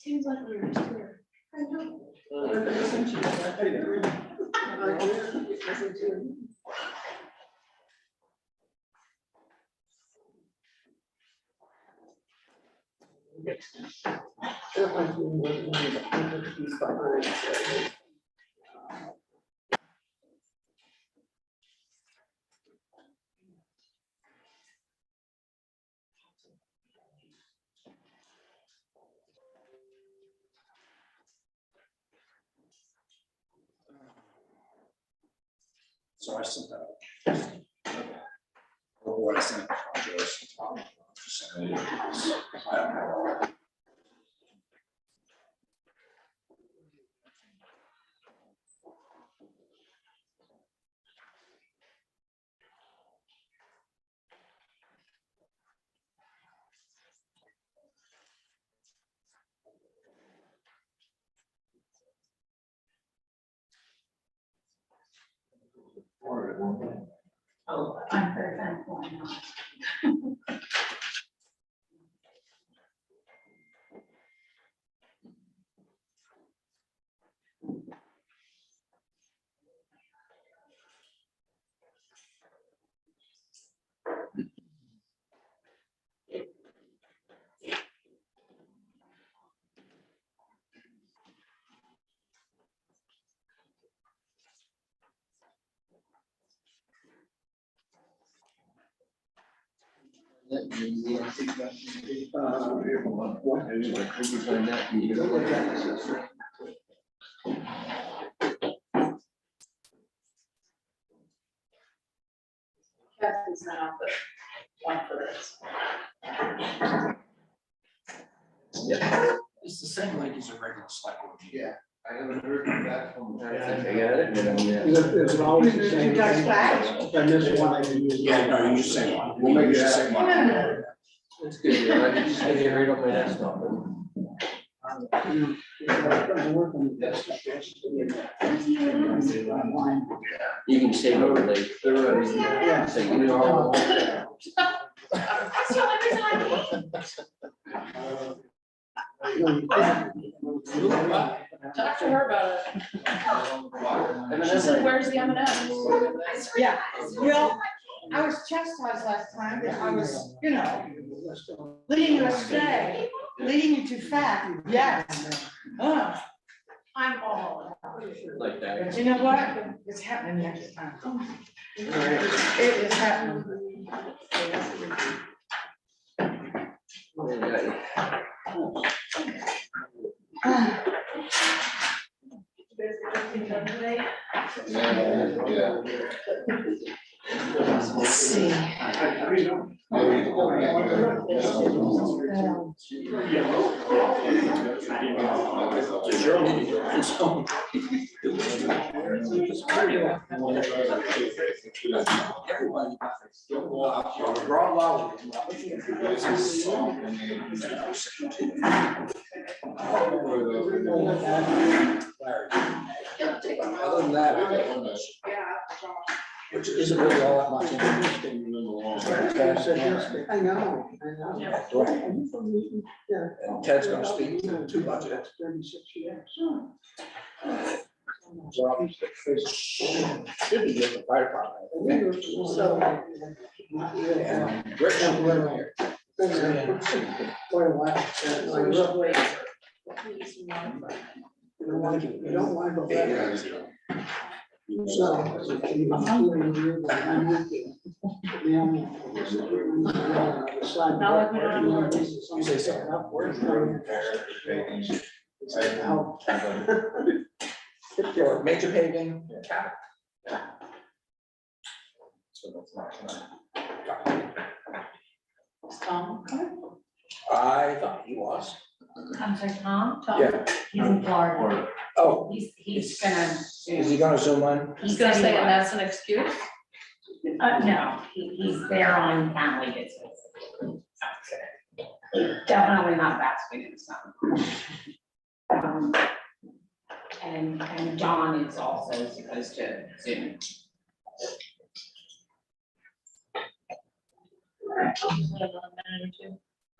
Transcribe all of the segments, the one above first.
Seems like we were just here. I know. Listen to you, but I didn't read. Listen to you. So I sent that. Or what I sent to Joyce. Just sent it. I don't know. Oh, I'm very thankful. I'm not. Kathy sent out the one for this. Yeah, it's the same link as a regular select board meeting. Yeah, I haven't heard back from. I got it. Is it always the same? You guys back? If I miss one, I can use. Yeah, no, you just say one. We'll make it You just say one. That's good, yeah, I just had it right on my desktop. You can save it like. Yeah. So you know. That's the only reason I came. Talk to her about it. She said, where's the M&Ms? Yeah, well, I was chastised last time, but I was, leading you astray, leading you to fat, yes. I'm all about it. Like that. But you know what? It's happening next time. It is happening. Yeah. Let's see. Other than that, which isn't really all that much interesting. I know. Right. And Ted's gonna speak to budget. 36 years. So should be good for fire department. So. Not really. And Rick won't live here. Quite a while. You don't want to go back. So. Not like we don't have more. You say something up, where's your major paving? So that's not. Tom, I thought he was. I'm sorry, Tom? Yeah. He's in Florida. Oh, He's gonna. is he gonna zoom in? He's gonna say, and that's an excuse? no, he's there on family visits. Definitely not vaccinated in some. And John is also supposed to Zoom.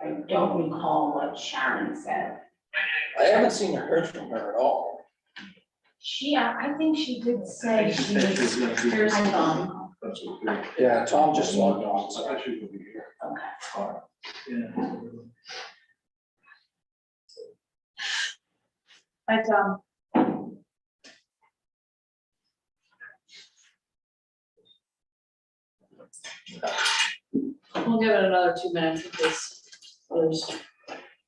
I don't recall what Sharon said. I haven't seen or heard from her at all. She, I think she did say she was, here's Tom. Yeah, Tom just logged on, I so. thought she would be here. Hi, Tom. We'll give it another 2 minutes in case others.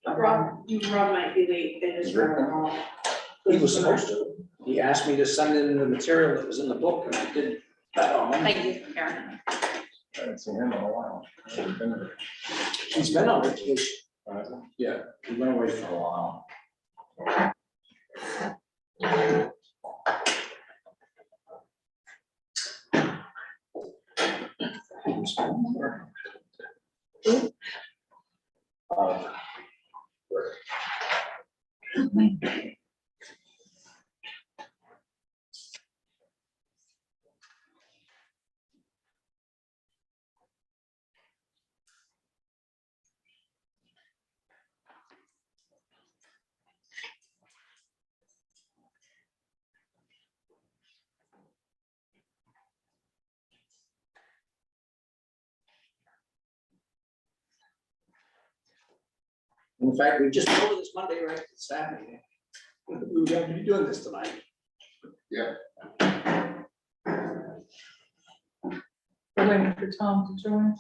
Rob might be late, they just ran her off. He was supposed to. He asked me to send in the material that was in the book, and I did that on Monday. Thank you, Karen. I haven't seen him in a while. He's been on vacation. Uh, Yeah, he went away for a while. In fact, we just told this Monday, right, at staff meeting. We were going to be doing this tonight. Yeah. We're waiting for Tom to join.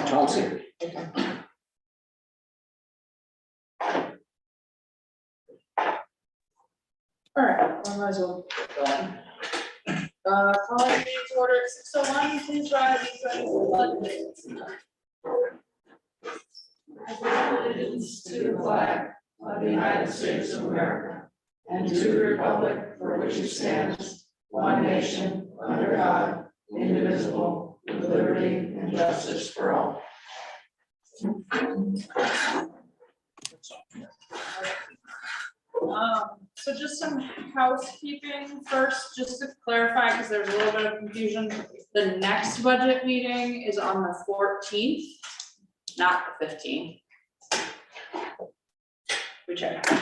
Tom's here. All right, I might as well get going. Calling meeting to order at 6:01, please rise and join the pledge. Allegiance to the flag of the United States of America and to the republic for which it stands, one nation, under God, indivisible, with liberty and justice for all. So just some housekeeping first, just to clarify, because there's a little bit of confusion. The next budget meeting is on the 14th, not the 15th. We checked.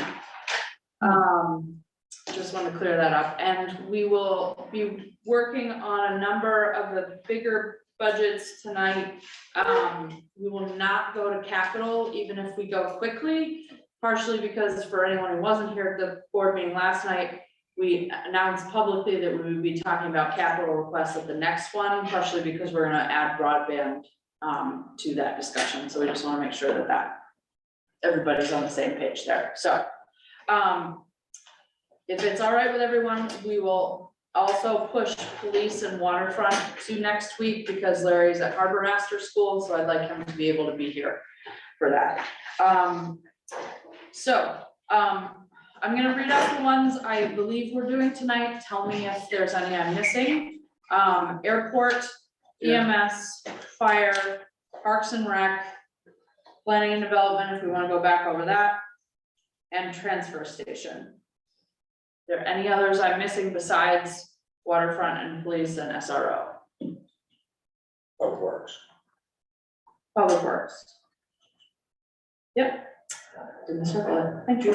Just want to clear that up, and we will be working on a number of the bigger budgets tonight. We will not go to capital, even if we go quickly. Partially because for anyone who wasn't here at the board meeting last night, we announced publicly that we would be talking about capital requests at the next one, partially because we're gonna add broadband to that discussion. So we just wanna make sure that everybody's on the same page there. So if it's all right with everyone, we will also push police and waterfront to next week because Larry's at Harbor Master School, so I'd like him to be able to be here for that. I'm gonna read out the ones I believe we're doing tonight. Tell me if there's any I'm missing. Airport, EMS, fire, Parks and Rec, planning and development, if we wanna go back over that, and transfer station. There any others I'm missing besides waterfront and police and SRO? Public Works. Public Works. Yep. Didn't circle it. Thank you.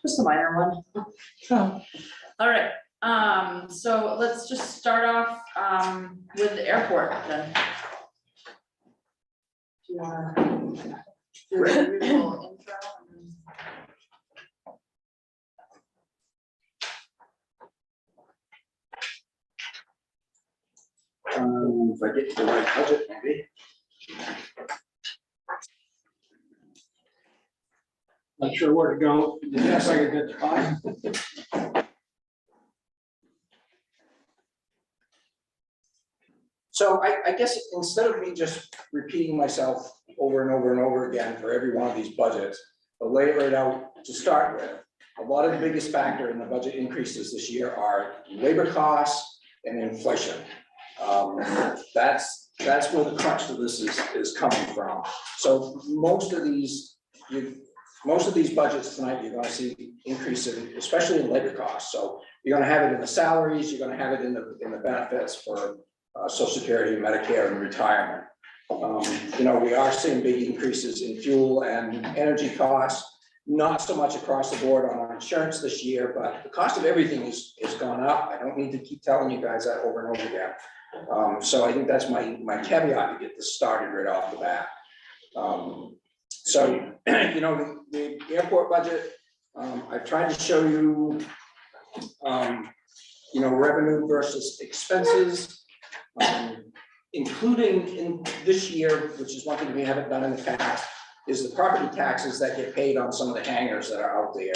Just a minor one. Oh, All right, so let's just start off, with the airport then. Do you wanna do a little intro? If I get to the right budget, maybe. Not sure where to go. Yes, I could get to So I guess instead of me just repeating myself over and over and over again for every one of these budgets, I'll lay it right out to start with. A lot of the biggest factor in the budget increases this year are labor costs and inflation. That's where the crux of this is coming from. So most of these budgets tonight, you're gonna see increase in, especially in labor costs. So you're gonna have it in the salaries, you're gonna have it in the benefits for Social Security, Medicare, and retirement. You know, we are seeing big increases in fuel and energy costs. Not so much across the board on our insurance this year, but the cost of everything is gone up. I don't need to keep telling you guys that over and over again. So I think that's my caveat to get this started right off the bat. So, you know, the airport budget, I've tried to show you, you know, revenue versus expenses. Including in this year, which is one thing we haven't done in the past, is the property taxes that get paid on some of the hangars that are out there.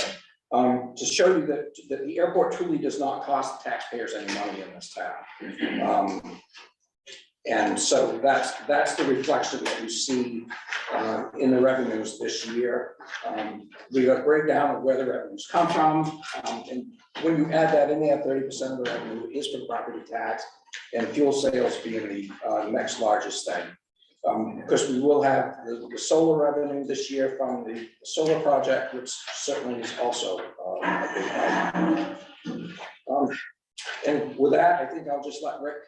To show you that the airport truly does not cost taxpayers any money in this town. And so that's the reflection that you see in the revenues this year. We got a breakdown of where the revenues come from. And when you add that in there, 30% of the revenue is from property tax, and fuel sales being the next largest thing. Because we will have the solar revenue this year from the solar project, which certainly is also a big item. And with that, I think I'll just let Rick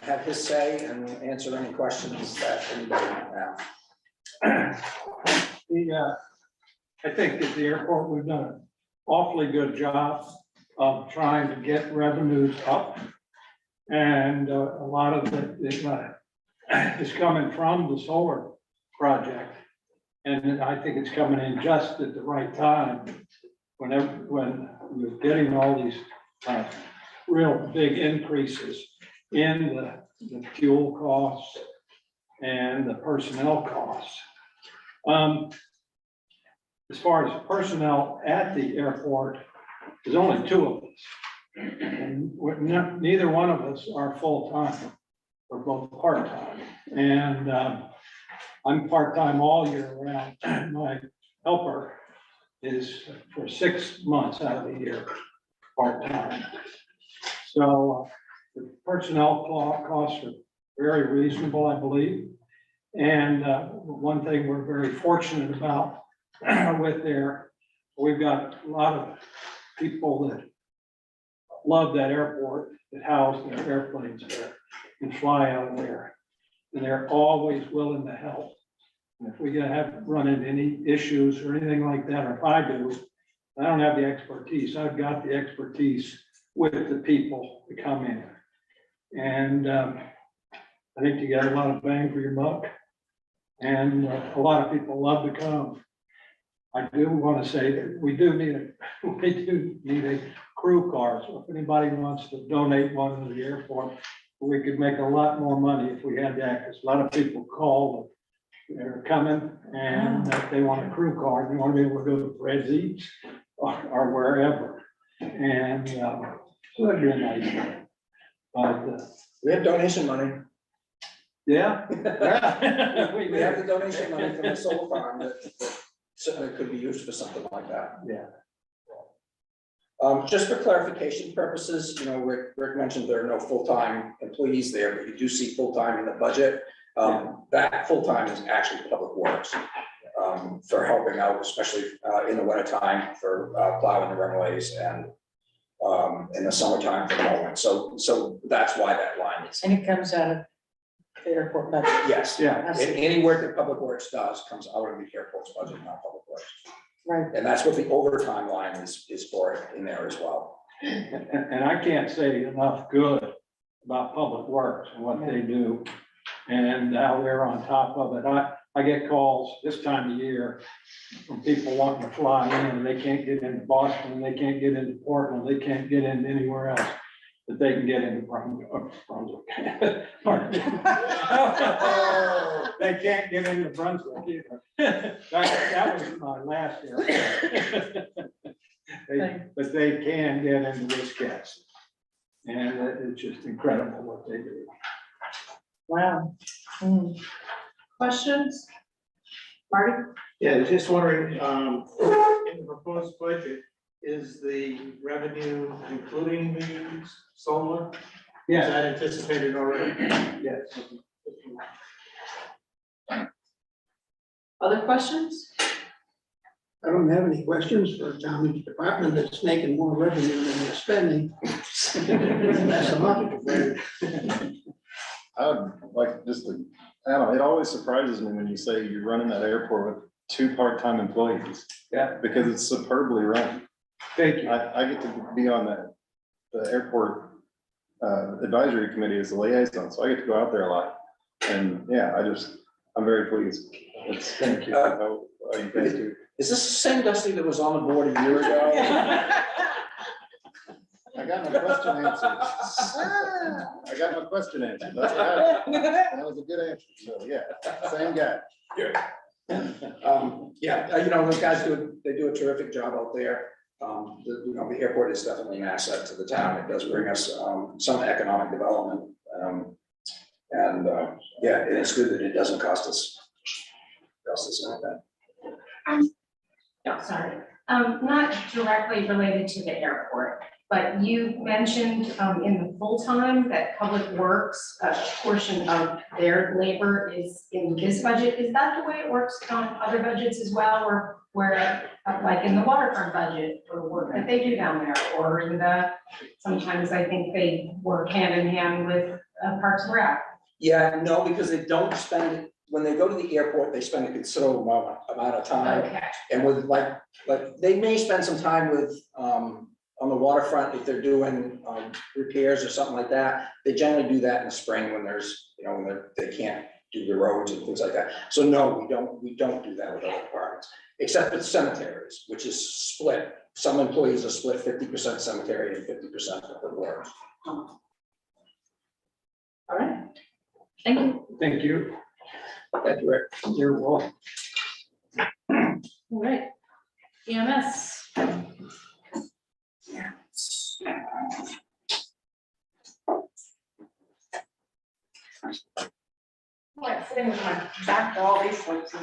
have his say and answer any questions that anybody might have. I think at the airport, we've done an awfully good job of trying to get revenues up. And a lot of it is coming from the solar project. And I think it's coming in just at the right time, when we're getting all these real big increases in the fuel costs and the personnel costs. As far as personnel at the airport, there's only 2 of us. And neither one of us are full-time, we're both part-time. And I'm part-time all year round. My helper is for 6 months out of the year, part-time. So the personnel costs are very reasonable, I believe. And one thing we're very fortunate about with there, we've got a lot of people that love that airport, that house their airplanes there and fly out of there. And they're always willing to help. And if we run into any issues or anything like that, or if I do, I don't have the expertise. I've got the expertise with the people that come in. And I think you get a lot of bang for your buck. And a lot of people love to come. I do want to say that we do need a crew car. So if anybody wants to donate one to the airport, we could make a lot more money if we had that, because a lot of people call, they're coming and they want a crew car. They want to be able to go to Fred's Eats or wherever. And so that'd be a nice thing. But We have donation money. yeah. We have the donation money from the solar farm that certainly could be used for something like that. Yeah. Just for clarification purposes, you know, Rick mentioned there are no full-time employees there, but you do see full-time in the budget. That full-time is actually Public Works, for helping out, especially in the winter time for plowing the runways and in the summertime for mowing. So that's why that line is. And it comes out of the airport budget. Yes. Yeah. Any work that Public Works does comes out of the airport's budget, not Public Works. Right. And that's what the overtime line is for in there as well. And I can't say enough good about Public Works and what they do and how they're on top of it. I get calls this time of year from people wanting to fly in and they can't get into Boston, they can't get into Portland, they can't get into anywhere else that they can get into Brunswick. They can't get into Brunswick either. That was my last year. But they can get into Wisconsin. And it's just incredible what they do. Wow. Questions? Marty? Yeah, I was just wondering, in the proposed budget, is the revenue including the solar? Is Yeah, that anticipated already? yes. Other questions? I don't have any questions for a town department that's making more revenue than they're spending. That's a lot. I would like just to Adam, it always surprises me when you say you're running that airport with 2 part-time employees. Yeah. Because it's superbly run. Thank you. I get to be on the airport advisory committee as the liaison, so I get to go out there a lot. And yeah, I'm very pleased. It's, Thank you. how you guys do. Is this the same Dusty that was on the board a year ago? I got my question answered. I got my question answered. That's what happened. That was a good answer. So yeah, same guy. Those guys they do a terrific job out there. The airport is definitely an asset to the town. It does bring us, some economic development. And it's good that it doesn't cost us anything. Sorry, not directly related to the airport, but you mentioned in the full-time that Public Works, a portion of their labor is in this budget. Is that the way it works on other budgets as well, or where, like in the waterfront budget, or work that they do down there, or in sometimes I think they work hand in hand with Parks and Rec? Yeah, no, because they don't spend, when they go to the airport, they spend a considerable amount of time. Okay, And with like they may spend some time with, on the waterfront if they're doing, repairs or something like that. They generally do that in the spring when there's, when they can't do the roads and things like that. So no, we don't do that with other departments, except with cemeteries, which is split. Some employees are split 50% cemetery and 50% public works. All right, thank you. Thank you. Thank you, Rick. You're welcome. All right, EMS. Like sitting with my back to all these folks.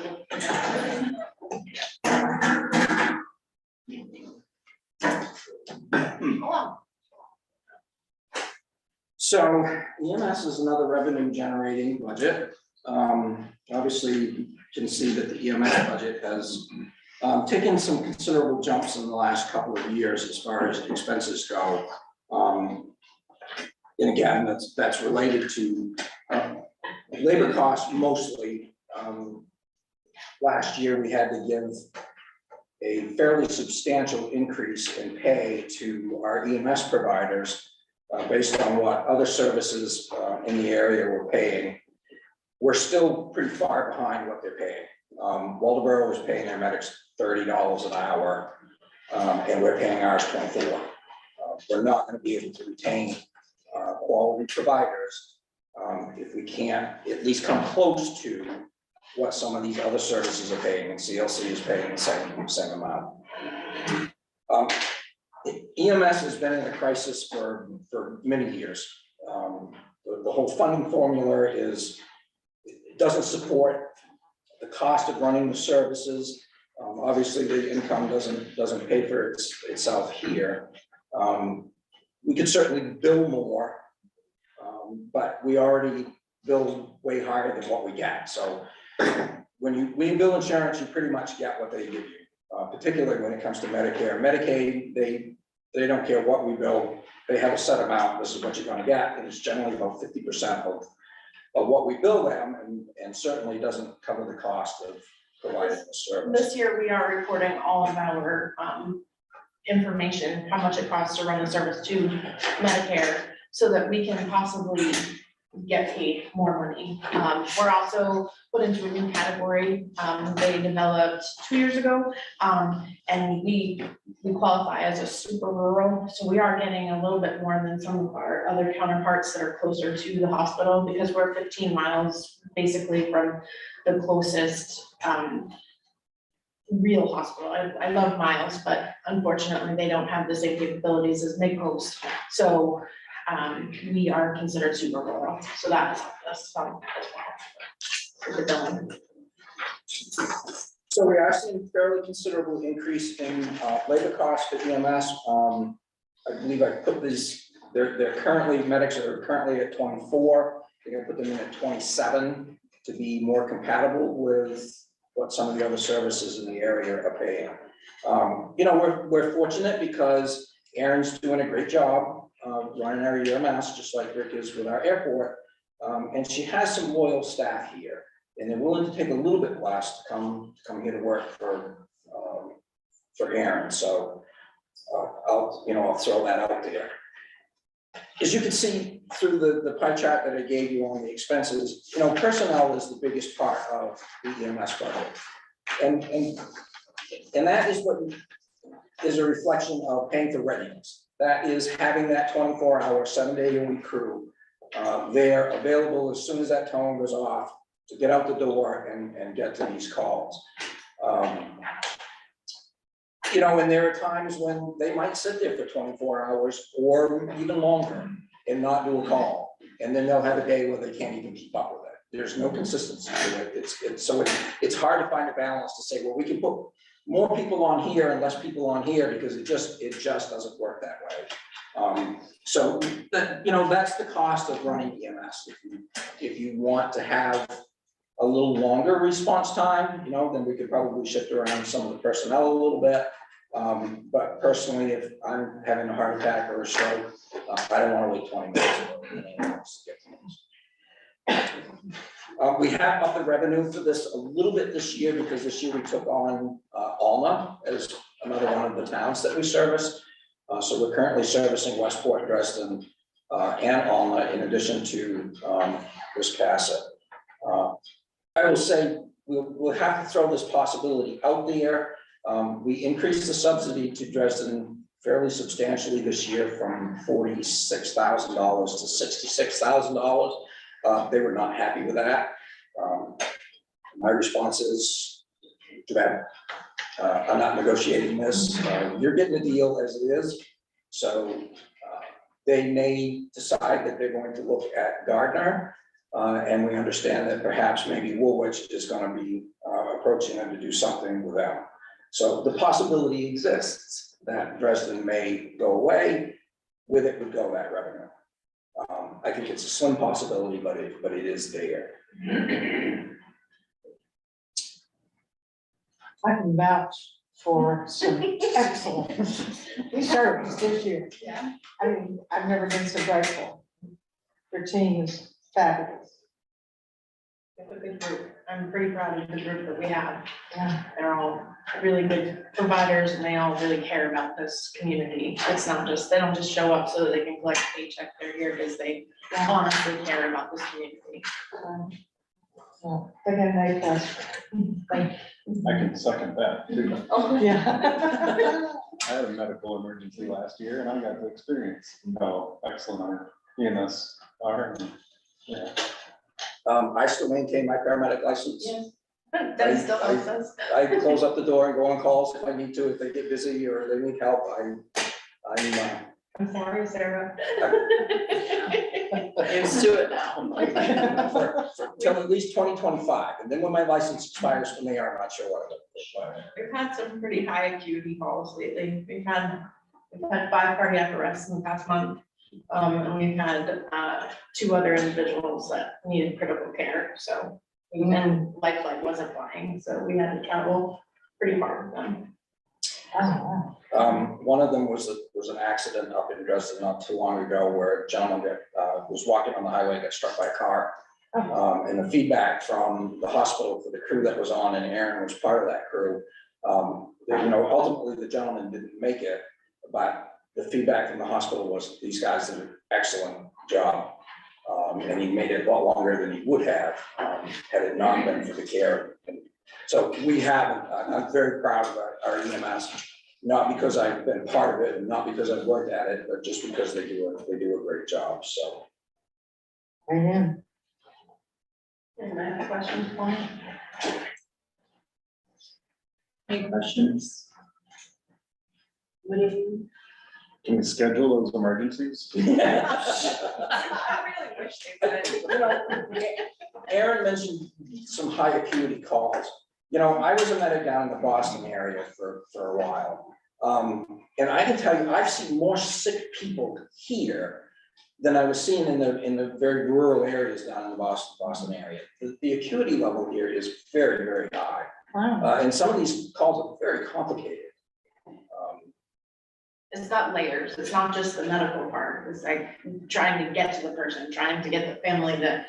So EMS is another revenue generating budget. Obviously, you can see that the EMS budget has taken some considerable jumps in the last couple of years as far as expenses go. And again, that's related to labor costs mostly. Last year, we had to give a fairly substantial increase in pay to our EMS providers based on what other services in the area were paying. We're still pretty far behind what they're paying. Waldeboro is paying their medics $30 an hour, and we're paying ours $24. We're not going to be able to retain quality providers if we can't at least come close to what some of these other services are paying, and CLC is paying the same amount. EMS has been in a crisis for many years. The whole funding formula it doesn't support the cost of running the services. Obviously, the income doesn't pay for itself here. We could certainly bill more, but we already bill way higher than what we get. So when you bill insurance, you pretty much get what they give you, particularly when it comes to Medicare and Medicaid. They don't care what we bill. They have a set amount. This is what you're going to get, and it's generally about 50% of what we bill them, and certainly doesn't cover the cost of providing the service. This year, we are reporting all of our information, how much it costs to run the service to Medicare, so that we can possibly get paid more money. We're also put into a new category, they developed 2 years ago, and we qualify as a super rural, so we are getting a little bit more than some of our other counterparts that are closer to the hospital, because we're 15 miles basically from the closest real hospital. I love Miles, but unfortunately, they don't have the same capabilities as MidCoast. So we are considered super rural, so that's some as well. For the billing. So we are seeing fairly considerable increase in labor costs for EMS. I believe I put these, they're currently, medics are currently at 24. They're gonna put them in at 27 to be more compatible with what some of the other services in the area are paying. We're fortunate because Aaron's doing a great job running our EMS, just like Rick is with our airport. And she has some loyal staff here, and they're willing to take a little bit less to come here to work for Aaron, so I'll throw that out there. As you can see through the pie chart that I gave you on the expenses, personnel is the biggest part of the EMS budget. And that is what is a reflection of paying for readiness. That is having that 24-hour, 7-day-a-week crew there available as soon as that tone goes off to get out the door and get to these calls. And there are times when they might sit there for 24 hours or even longer and not do a call. And then they'll have a day where they can't even keep up with it. There's no consistency to it. It's hard to find a balance to say, well, we can put more people on here and less people on here because it just doesn't work that way. So that's the cost of running EMS. If you want to have a little longer response time, then we could probably shift around some of the personnel a little bit. But personally, if I'm having a heart attack or a stroke, I don't want to wait 20 minutes. We have upped the revenue for this a little bit this year because this year we took on Alma as another one of the towns that we service. So we're currently servicing Westport, Dresden, and Alma in addition to Wiscasset. I will say we'll have to throw this possibility out there. We increased the subsidy to Dresden fairly substantially this year from $46,000 to $66,000. They were not happy with that. My response is to that, I'm not negotiating this. You're getting a deal as it is. So they may decide that they're going to look at Gardner. And we understand that perhaps maybe Woolwich is going to be approaching them to do something with them. So the possibility exists that Dresden may go away. With it would go that revenue. I think it's a slim possibility, but it is there. I can vouch for some excellent service this year. Yeah. I mean, I've never been so grateful. Your team is fabulous. It's a good group. I'm pretty proud of the group that we have. Yeah. They're all really good providers and they all really care about this community. It's not just, they don't just show up so that they can collect a paycheck. They're here because they honestly care about this community. Well, they're gonna make us. Thank I can second that too. you. Yeah. I had a medical emergency last year and I got to experience how excellent our EMS are. And, yeah. I still maintain my paramedic license. Yes. That still helps us. I close up the door and go on calls if I need to, if they get busy or they need help, I'm sorry, Sarah. Used to it now. till at least 2025, and then when my license expires from there, I'm not sure what I'm gonna We've had some pretty high acuity calls lately. We've had 5 cardiac arrests in the past month. And we've had 2 other individuals that needed critical care, so. And Lifeline wasn't flying, so we had to travel pretty far with them. One of them was an accident up in Dresden not too long ago where a gentleman was walking on the highway, got struck by a car. And the feedback from the hospital for the crew that was on, and Aaron was part of that crew. Ultimately the gentleman didn't make it, but the feedback from the hospital was these guys did an excellent job. And he made it a lot longer than he would have, had it not been for the care. So we have, I'm very proud of our EMS, not because I've been part of it and not because I've worked at it, but just because they do a great job, so. Amen. And I have questions for you. Any questions? What do you? Can we schedule those emergencies? I really wish they would. Aaron mentioned some high acuity calls. I was a medic down in the Boston area for a while. And I can tell you, I've seen more sick people here than I was seeing in the very rural areas down in the Boston area. The acuity level here is very, very high. Wow. And some of these calls are very complicated. it's got layers, it's not just the medical part, it's like trying to get to the person, trying to get the family to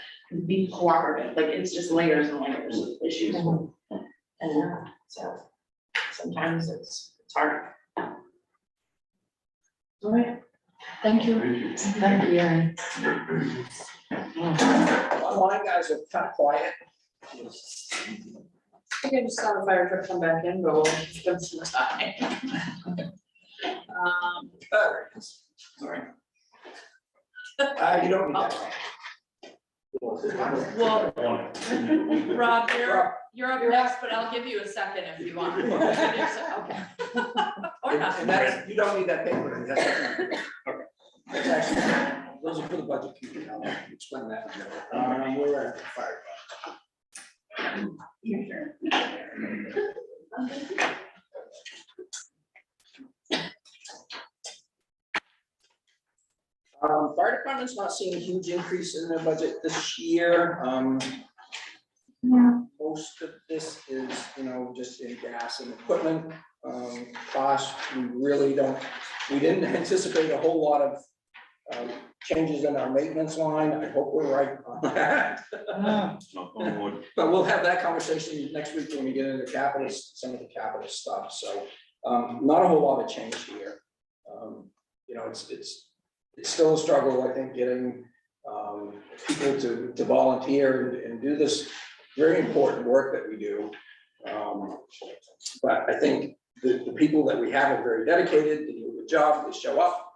be cooperative, like it's just layers and layers of issues. And so sometimes it's hard. All right, thank you. Thank you, Erin. Online guys are kind of quiet. I think I just saw the fire truck come back in, but we'll spend some time. There it is. Sorry. You don't need that. Well, Rob, you're up next, but I'll give you a second if you want. Okay. Or not. And that's, you don't need that paper. That's okay. That's actually, those are for the budget committee. I'll explain that. We're at the fire. Fire department's not seeing a huge increase in their budget this year. Most of this is, just in gas and equipment, cost. We didn't anticipate a whole lot of, changes in our maintenance line. I hope we're right on that. But we'll have that conversation next week when we get into capital, some of the capital stuff. So, not a whole lot of change here. It's still a struggle, I think, getting people to volunteer and do this very important work that we do. But I think the people that we have are very dedicated, they do a good job, they show up,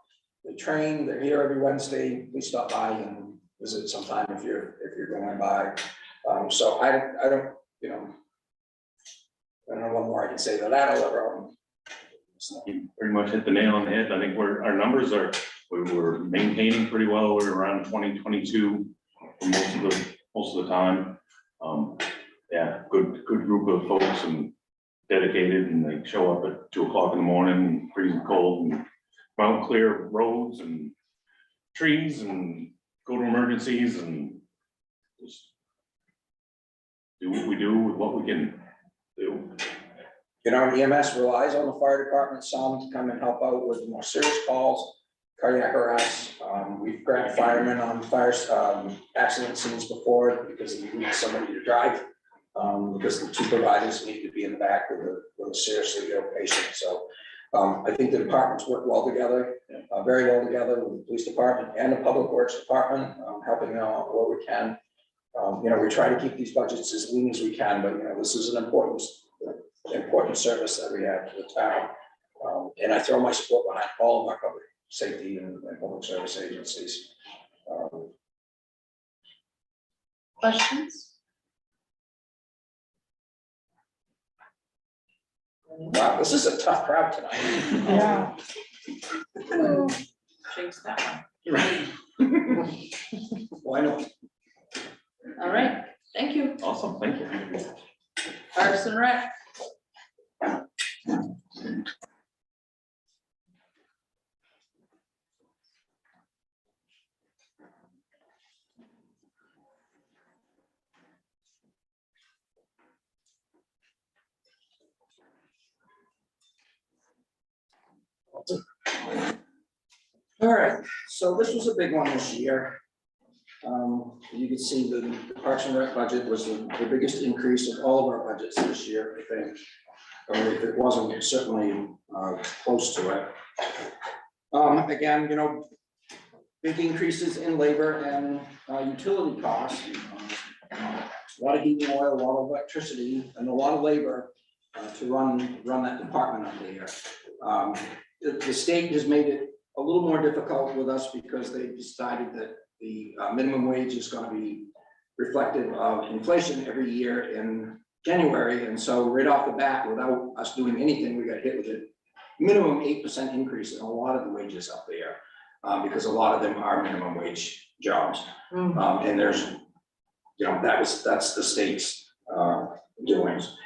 they train, they're here every Wednesday, we stop by and visit sometime if you're going by. So I don't know what more I can say to that, You pretty much hit the nail on the head. I think our numbers we were maintaining pretty well. We're around 2022 for most of the time. Yeah, good group of folks and dedicated, and they show up at 2 o'clock in the morning, freezing cold, and go out and clear roads and trees and go to emergencies and just do what we do with what we can do. EMS relies on the fire department some to come and help out with more serious calls, cardiac arrests. We've grabbed firemen on fire accident scenes before because we need somebody to drive. Because the 2 providers need to be in the back with a seriously ill patient. So I think the departments work well together, very well together with the police department and the public works department, helping out where we can. We try to keep these budgets as lean as we can, but this is an important service that we have to the town. And I throw my support behind all of our public safety and public service agencies. Questions? Wow, this is a tough crowd tonight. Yeah. Shakes that one. Why not? All right, thank you. Awesome, thank you. Parks and Rec. All right, so this was a big one this year. You can see the Parks and Rec budget was the biggest increase of all of our budgets this year, I think. Or if it wasn't, it's certainly close to it. Again, big increases in labor and utility costs. A lot of heating oil, a lot of electricity, and a lot of labor to run that department up there. The state has made it a little more difficult with us because they decided that the minimum wage is going to be reflective of inflation every year in January. And so right off the bat, without us doing anything, we got hit with a minimum 8% increase in a lot of the wages up there because a lot of them are minimum wage jobs. And there's, that's the state's doings.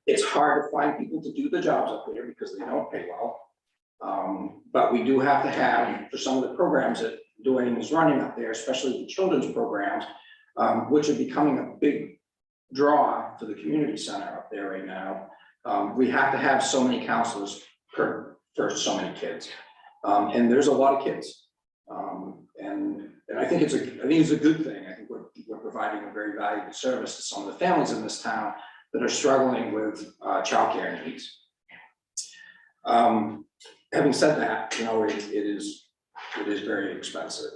It's hard to find people to do the jobs up there because they don't pay well. But we do have to have, for some of the programs that Duane is running up there, especially the children's programs, which are becoming a big draw for the community center up there right now. We have to have so many counselors per for so many kids. And there's a lot of kids. And I think it's a good thing. I think we're providing a very valuable service to some of the families in this town that are struggling with childcare needs. Having said that, you know, it is very expensive.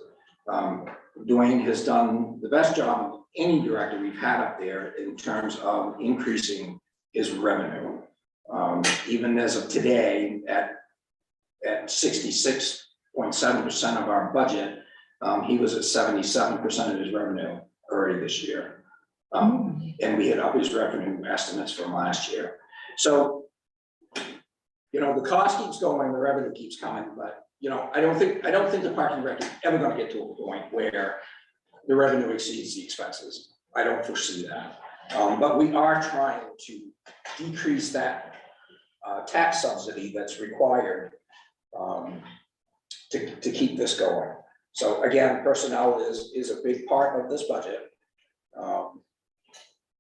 Dwayne has done the best job of any director we've had up there in terms of increasing his revenue. Even as of today, at 66.7% of our budget, he was at 77% of his revenue already this year. And we had up his revenue estimates from last year. So, you know, the cost keeps going, the revenue keeps coming, but, you know, I don't think the parking rec is ever gonna get to a point where the revenue exceeds the expenses. I don't foresee that. But we are trying to decrease that tax subsidy that's required to keep this going. So again, personnel is a big part of this budget.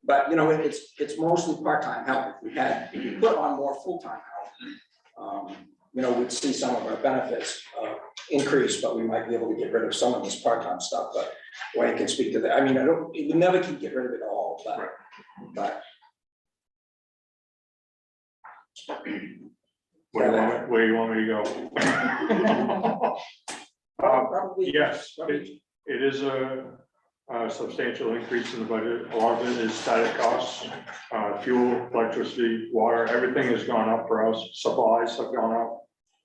But you know, it's mostly part-time help. If we put on more full-time help, you know, we'd see some of our benefits increase, but we might be able to get rid of some of this part-time stuff. But Wayne can speak to that. I mean, you never can get rid of it all, but Where you want me to go? probably. Yes, it is a substantial increase in the budget. A lot of it is static costs, fuel, electricity, water, everything has gone up for us. Supplies have gone up.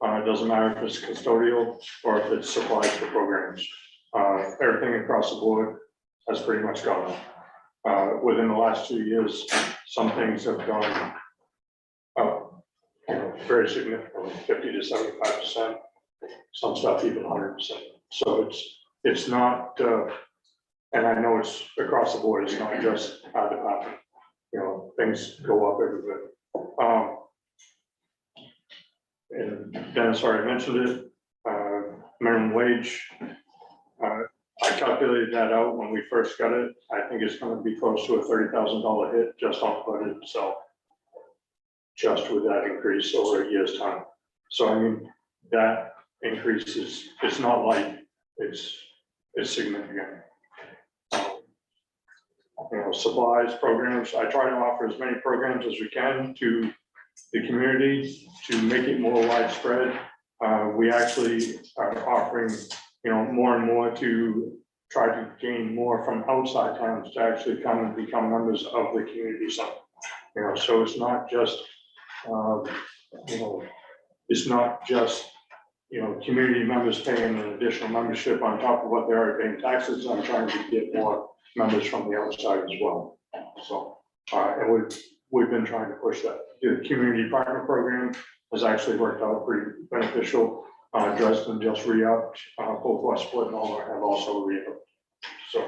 It doesn't matter if it's custodial or if it's supplies for programs. Everything across the board has pretty much gone up. Within the last 2 years, some things have gone up, you know, very significantly, 50 to 75%. Some stuff even 100%. So it's not, and I know it's across the board. It's not just our department. You know, things go up everywhere. And Dennis already mentioned it. Minimum wage. I calculated that out when we first got it. I think it's going to be close to a $30,000 hit just on the budget itself, just with that increase over a year's time. So I mean, that increase is, it's not light, it's significant. You know, supplies, programs, I try to offer as many programs as we can to the community to make it more widespread. We actually are offering, you know, more and more to try to gain more from outside towns to actually come and become members of the community center. You know, so it's not just, you know, it's not just, you know, community members paying an additional membership on top of what they're already paying taxes. I'm trying to get more members from the outside as well. So, and we've been trying to push that. The community partner program has actually worked out pretty beneficial. Dresden just re-upped, both Westport and Ulmer have also re-upped. So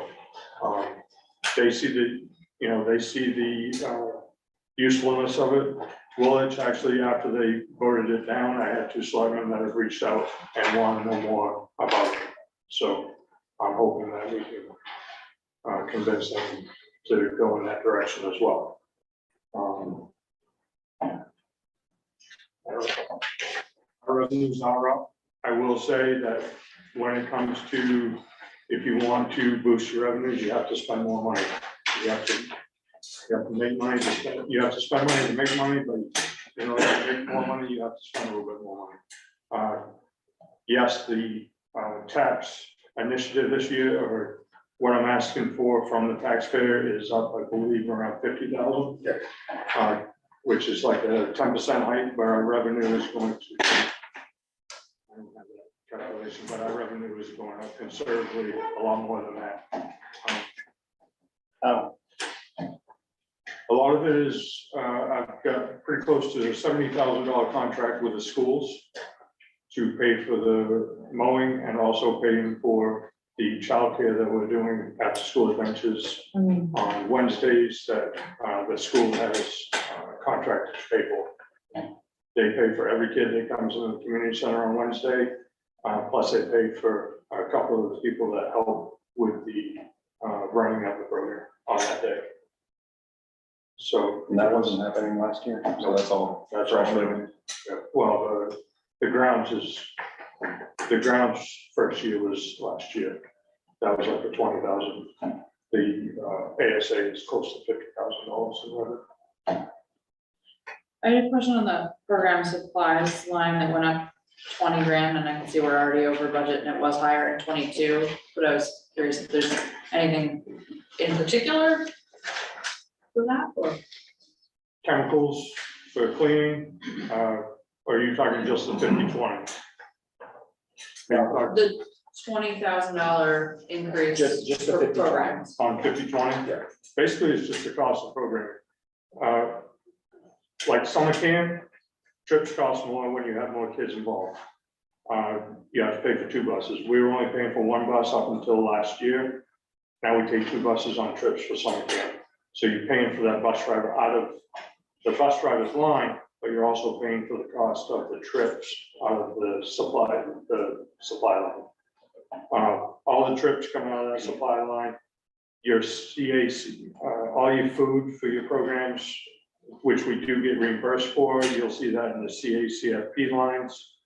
they see the, you know, they see the usefulness of it. Woolwich, actually, after they voted it down, I had 2 selectmen that have reached out and want to know more about it. So I'm hoping that we can convince them to go in that direction as well. Our revenues are up. I will say that when it comes to, if you want to boost your revenues, you have to spend more money. You have to make money to spend, you have to spend money to make money, but in order to make more money, you have to spend a little bit more money. Yes, the tax initiative this year, or what I'm asking for from the taxpayer, is up, I believe, around 50,000. Yeah. Which is like a 10% hike, where our revenue is going to, I don't have that calculation, but our revenue is going up considerably a lot more than that. A lot of it is, I've got pretty close to a $70,000 contract with the schools to pay for the mowing and also paying for the childcare that we're doing at the school adventures on Wednesdays that the school has contracted to pay for. They pay for every kid that comes into the community center on Wednesday, plus they pay for a couple of the people that help with the running of the program on that day. So And that wasn't happening last year, so that's all. That's right. Yeah. Well, the grounds first year was last year. That was like a 20,000. The ASA is close to $50,000 in revenue. I had a question on the program supplies line that went up 20 grand, and I can see we're already over budget and it was higher in 22, but I was curious if there's anything in particular for that, or? Chemicals for cleaning, or are you talking just the 50/20? The $20,000 increase Just the for 50/20. programs. On 50/20? Yeah. Basically, it's just the cost of programming. Like summer camp, trips cost more when you have more kids involved. You have to pay for 2 buses. We were only paying for 1 bus up until last year. Now we take 2 buses on trips for summer camp. So you're paying for that bus driver out of the bus driver's line, but you're also paying for the cost of the trips out of the supply line. All the trips coming out of that supply line, your CAC, all your food for your programs, which we do get reimbursed for, you'll see that in the CACFP lines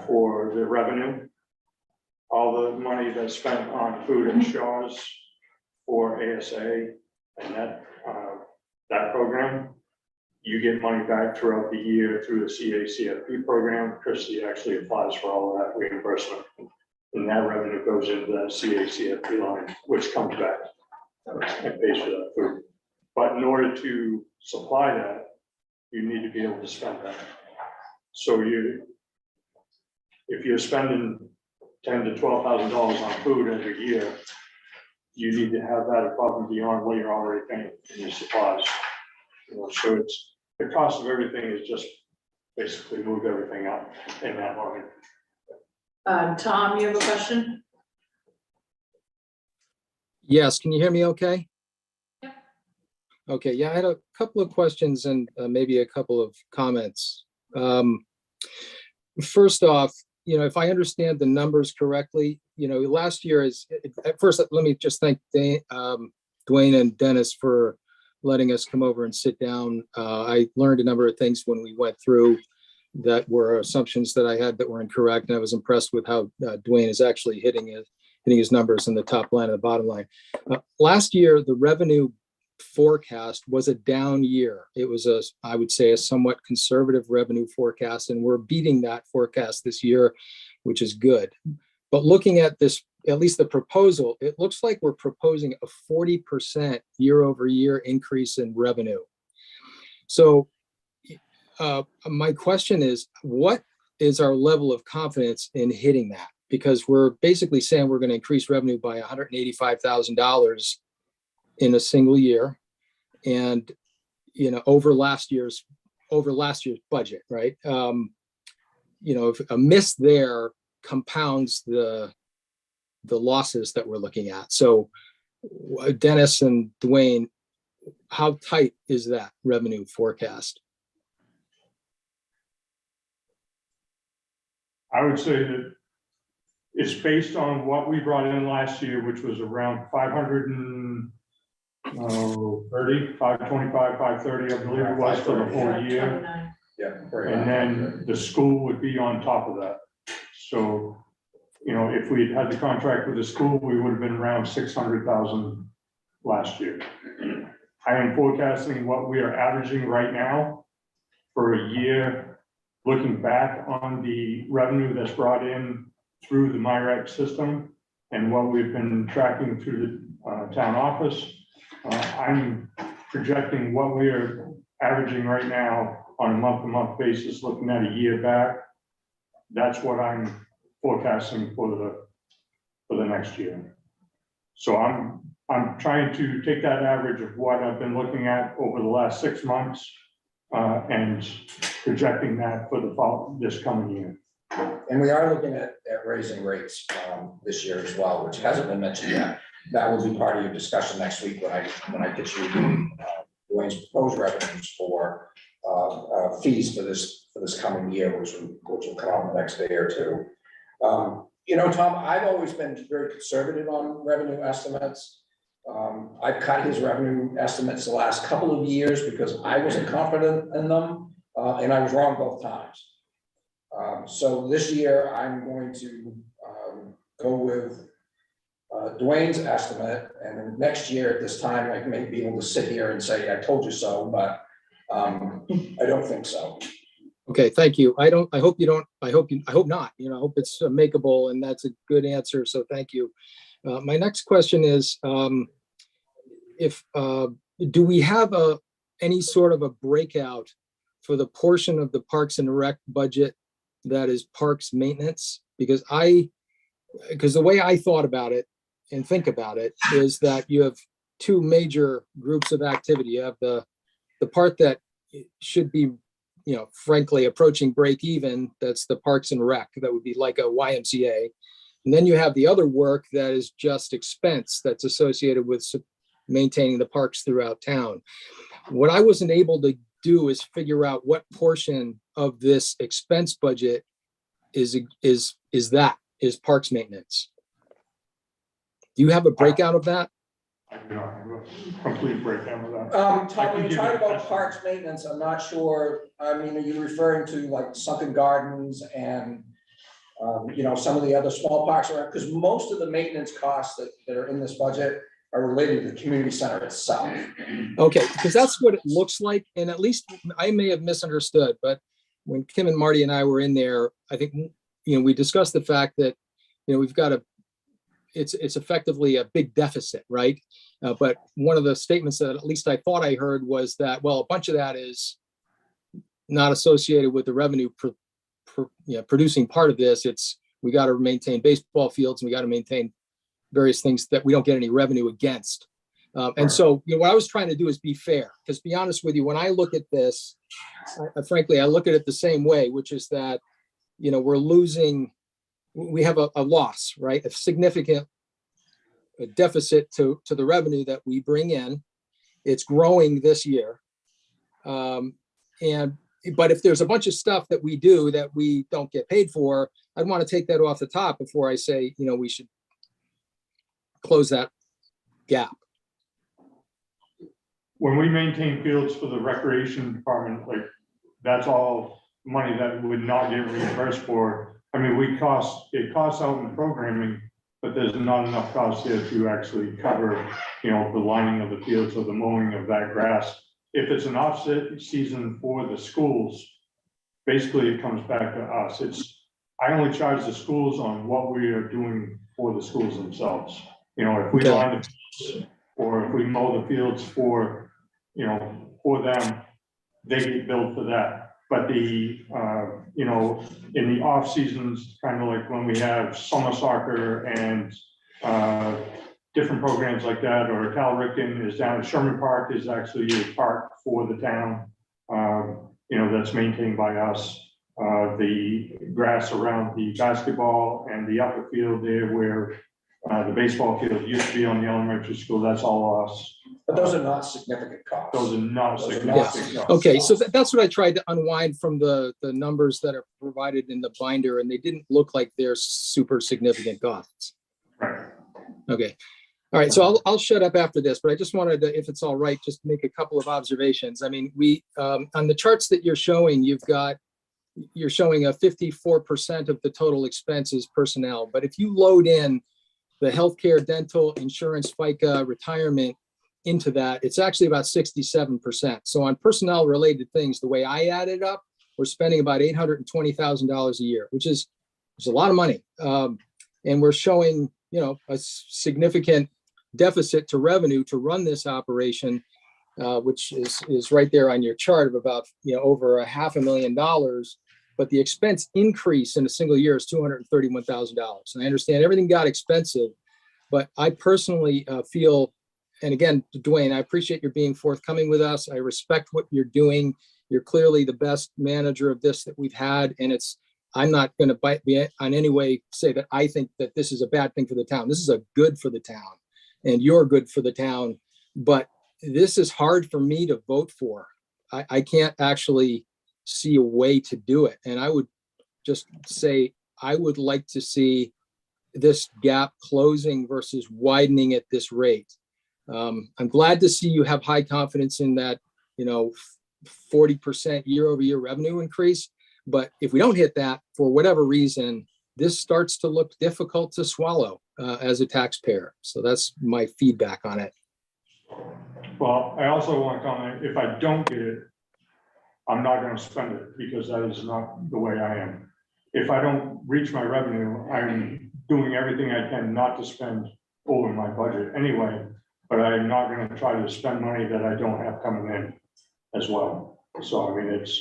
for the revenue. All the money that's spent on food and Shaw's for ASA and that program, you get money back throughout the year through the CACFP program. Christie actually applies for all of that reimbursement. And that revenue goes into that CACFP line, which comes back and pays for that food. But in order to supply that, you need to be able to spend that. So if you're spending $10,000 to $12,000 on food every year, you need to have that above and beyond what you're already paying in your supplies. So it's, the cost of everything is just basically moved everything up in that line. Tom, you have a question? Yes, can you hear me okay? Yeah. Okay, yeah, I had a couple of questions and maybe a couple of comments. First off, if I understand the numbers correctly, last year at first, let me just thank Dwayne and Dennis for letting us come over and sit down. I learned a number of things when we went through that were assumptions that I had that were incorrect, and I was impressed with how Dwayne is actually hitting his numbers in the top line and the bottom line. Last year, the revenue forecast was a down year. It was I would say, a somewhat conservative revenue forecast, and we're beating that forecast this year, which is good. But looking at this, at least the proposal, it looks like we're proposing a 40% year-over-year increase in revenue. So my question is, what is our level of confidence in hitting that? Because we're basically saying we're going to increase revenue by $185,000 in a single year, and over last year's budget, right? If a miss there compounds the losses that we're looking at. So Dennis and Dwayne, how tight is that revenue forecast? I would say that it's based on what we brought in last year, which was around 530, 525, 530, I believe it was for the whole year. Yeah. And then the school would be on top of that. So, if we had the contract with the school, we would have been around 600,000 last year. I am forecasting what we are averaging right now for a year, looking back on the revenue that's brought in through the MyRec system and what we've been tracking through the town office. I'm projecting what we are averaging right now on a month-to-month basis, looking at a year back. That's what I'm forecasting for the next year. So I'm trying to take that average of what I've been looking at over the last 6 months and projecting that for this coming year. And we are looking at raising rates this year as well, which hasn't been mentioned yet. That will be part of your discussion next week when I get you Dwayne's proposed revenues for fees for this coming year, which will come out the next day or two. Tom, I've always been very conservative on revenue estimates. I've cut his revenue estimates the last couple of years because I wasn't confident in them, and I was wrong both times. So this year, I'm going to go with Dwayne's estimate, and then next year at this time, I may be able to sit here and say, I told you so, but I don't think so. Okay, thank you. I hope not, I hope it's makeable, and that's a good answer, so thank you. My next question is, do we have any sort of a breakout for the portion of the Parks and Rec budget that is parks maintenance? Because the way I thought about it and think about it is that you have two major groups of activity. You have the part that should be, frankly, approaching break even. That's the Parks and Rec. That would be like a YMCA. And then you have the other work that is just expense that's associated with maintaining the parks throughout town. What I wasn't able to do is figure out what portion of this expense budget is parks maintenance. Do you have a breakout of that? I do not have a complete breakdown of that. Tom, when you talk about parks maintenance, I'm not sure, are you referring to like Sunken Gardens and some of the other small parks around? Because most of the maintenance costs that are in this budget are related to the community center itself. Okay, because that's what it looks like, and at least I may have misunderstood, but when Kim and Marty and I were in there, I think, we discussed the fact that, we've got it's effectively a big deficit, right? But one of the statements that at least I thought I heard was that, well, a bunch of that is not associated with the revenue producing part of this. We got to maintain baseball fields, and we got to maintain various things that we don't get any revenue against. And so, what I was trying to do is be fair, because to be honest with you, when I look at this, frankly, I look at it the same way, which is that, we have a loss, right? A significant deficit to the revenue that we bring in. It's growing this year. But if there's a bunch of stuff that we do that we don't get paid for, I'd want to take that off the top before I say, we should close that gap. When we maintain fields for the recreation department, like, that's all money that would not get reimbursed for. It costs out in programming, but there's not enough cost there to actually cover, the lining of the fields or the mowing of that grass. If it's an offset season for the schools, basically it comes back to us. I only charge the schools on what we are doing for the schools themselves. If we line the fields, or if we mow the fields for them, they get billed for that. But in the off seasons, kind of like when we have summer soccer and different programs like that, or Cal Ripken is down at Sherman Park, is actually a park for the town, that's maintained by us. The grass around the basketball and the upper field there where the baseball field used to be on the elementary school, that's all us. But those are not significant costs. Those are not Those are significant. not Okay, so that's what I tried to unwind from the numbers that are provided in the binder, and they didn't look like they're super significant costs. Right. Okay, all right, so I'll shut up after this, but I just wanted to, if it's all right, just make a couple of observations. We, on the charts that you're showing, you're showing a 54% of the total expenses personnel, but if you load in the healthcare, dental, insurance, FICA, retirement into that, it's actually about 67%. So on personnel related things, the way I add it up, we're spending about $820,000 a year, which is a lot of money. And we're showing, a significant deficit to revenue to run this operation, which is right there on your chart of about, over $500,000. But the expense increase in a single year is $231,000. And I understand everything got expensive, but I personally feel, and again, Dwayne, I appreciate your being forthcoming with us. I respect what you're doing. You're clearly the best manager of this that we've had. And I'm not going to on any way say that I think that this is a bad thing for the town. This is a good for the town, and you're good for the town. But this is hard for me to vote for. I can't actually see a way to do it. And I would just say, I would like to see this gap closing versus widening at this rate. I'm glad to see you have high confidence in that, 40% year over year revenue increase, But if we don't hit that, for whatever reason, this starts to look difficult to swallow as a taxpayer. So that's my feedback on it. Well, I also want to comment, if I don't get it, I'm not going to spend it because that is not the way I am. If I don't reach my revenue, I'm doing everything I can not to spend over my budget anyway, but I'm not going to try to spend money that I don't have coming in as well. So, I mean, it's,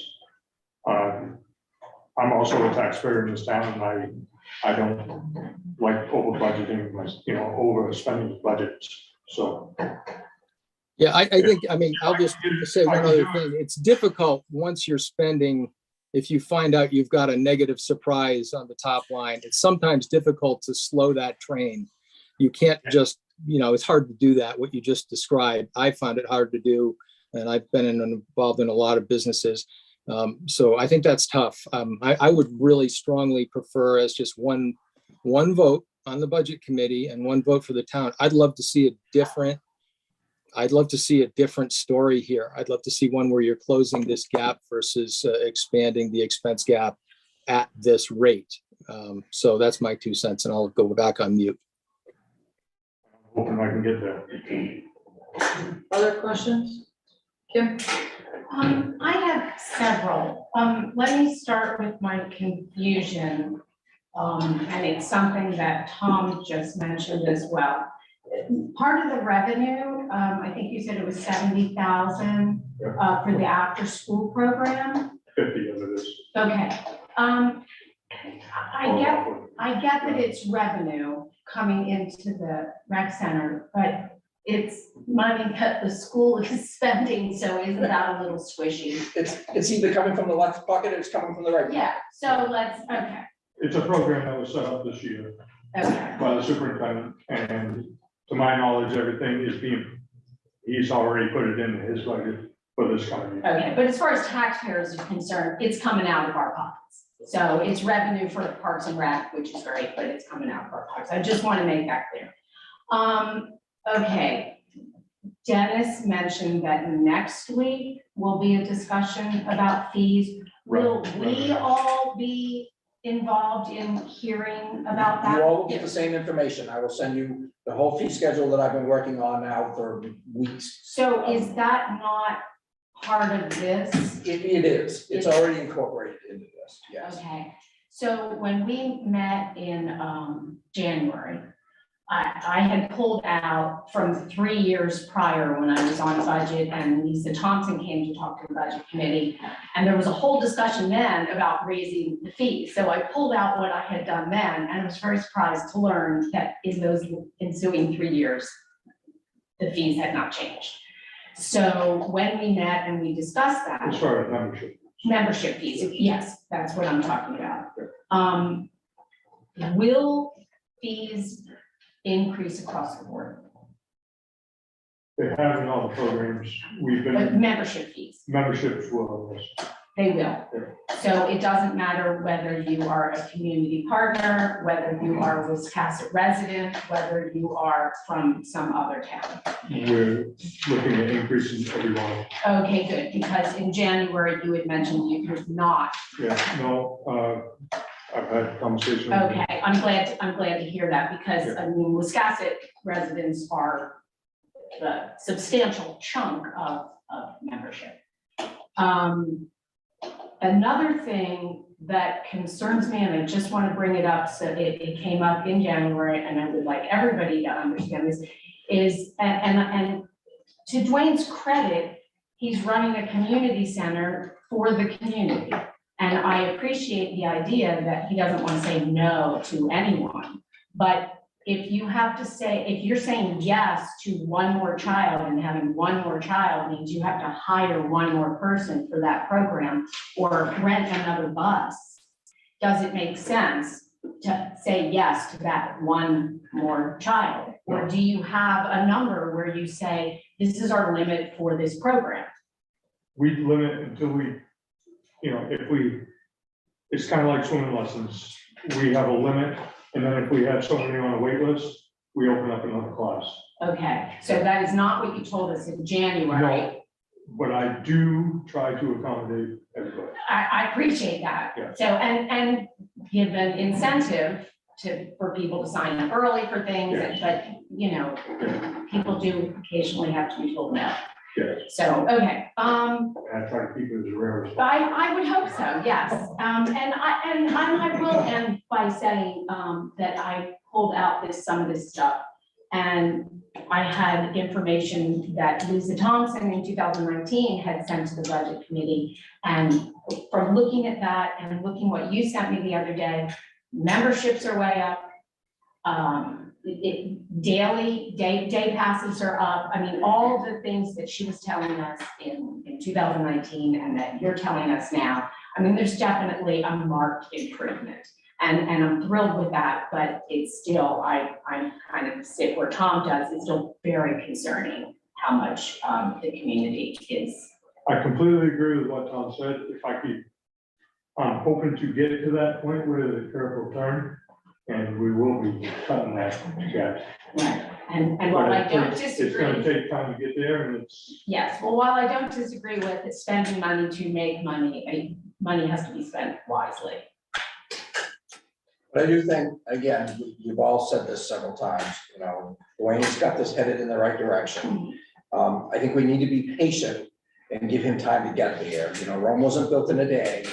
I'm also a taxpayer in this town, and I don't like over budgeting, overspending budgets, so. Yeah, I think, I mean, I'll just say one other thing. It's difficult once you're spending, if you find out you've got a negative surprise on the top line, it's sometimes difficult to slow that train. You can't just, it's hard to do that, what you just described. I found it hard to do, and I've been involved in a lot of businesses. So I think that's tough. I would really strongly prefer as just one vote on the budget committee and one vote for the town. I'd love to see a different story here. I'd love to see one where you're closing this gap versus expanding the expense gap at this rate. So that's my 2 cents, and I'll go back on mute. Hoping I can get there. Other questions? Kim? I have several. Let me start with my confusion. And it's something that Tom just mentioned as well. Part of the revenue, I think you said it was 70,000 for the after-school program. 50 of it is. Okay. I get that it's revenue coming into the rec center, but it's money that the school is spending, so isn't that a little squishy? It's either coming from the left pocket or it's coming from the right. Yeah, so okay, It's a program that was set up this year okay. by the superintendent, and to my knowledge, everything is he's already put it in his budget for this coming year. Okay, but as far as taxpayers are concerned, it's coming out of our pockets. So it's revenue for Parks and Rec, which is great, but it's coming out of our pockets. I just want to make that clear. Okay. Dennis mentioned that next week will be a discussion about fees. Will we all be involved in hearing about that? You all will get the same information. I will send you the whole fee schedule that I've been working on now for weeks. So is that not part of this? It is. It's already incorporated into this, yes. Okay, so when we met in January, I had pulled out from 3 years prior when I was on budget, and Lisa Thompson came to talk to the budget committee. And there was a whole discussion then about raising the fees. So I pulled out what I had done then, and I was very surprised to learn that in those ensuing 3 years, the fees had not changed. So when we met and we discussed that. As far as membership. Membership fees, yes, that's what I'm talking about. Will fees increase across the board? They have in all the programs, we've But been, membership fees, memberships will, they will. So it doesn't matter whether you are a community partner, whether you are a Wiscasset resident, whether you are from some other town. we're looking at increasing everyone. Okay, good, because in January you had mentioned you're not. Yeah, no, I've had conversations. Okay, I'm glad to hear that, because I mean, Wiscasset residents are the substantial chunk of membership. Another thing that concerns me, and I just want to bring it up, so it came up in January, and I would like everybody to understand this, is, and to Dwayne's credit, he's running a community center for the community. And I appreciate the idea that he doesn't want to say no to anyone. But if you have to say, if you're saying yes to one more child, and having one more child means you have to hire one more person for that program or rent another bus, does it make sense to say yes to that one more child? Or do you have a number where you say, this is our limit for this program? We limit until we, it's kind of like swimming lessons. We have a limit, and then if we have somebody on a wait list, we open up another class. Okay, so that is not what you told us in January. but I do try to accommodate everybody. I appreciate that. Yeah. So, and give an incentive for people to sign up early for things, but, you know, people do occasionally have to be told no. Yes, So, okay, and I try to keep it as rare as possible. I would hope so, yes. And I will end by saying, that I pulled out some of this stuff. And I had information that Lisa Thompson in 2019 had sent to the budget committee. And from looking at that and looking what you sent me the other day, memberships are way up. Day passes are up. I mean, all the things that she was telling us in 2019 and that you're telling us now. I mean, there's definitely a marked improvement. And I'm thrilled with that, but it's still, I kind of sit where Tom does, it's still very concerning how much the community is. I completely agree with what Tom said. If I could, I'm hoping to get to that point where the curve will turn, and we will be cutting that gap. Right. And while I don't It's gonna disagree, take time to get there, and it's, yes, well, while I don't disagree with it, spending money to make money, money has to be spent wisely. But I do think, again, you've all said this several times, you know, Dwayne's got this headed in the right direction. I think we need to be patient and give him time to get there. You know, Rome wasn't built in a day.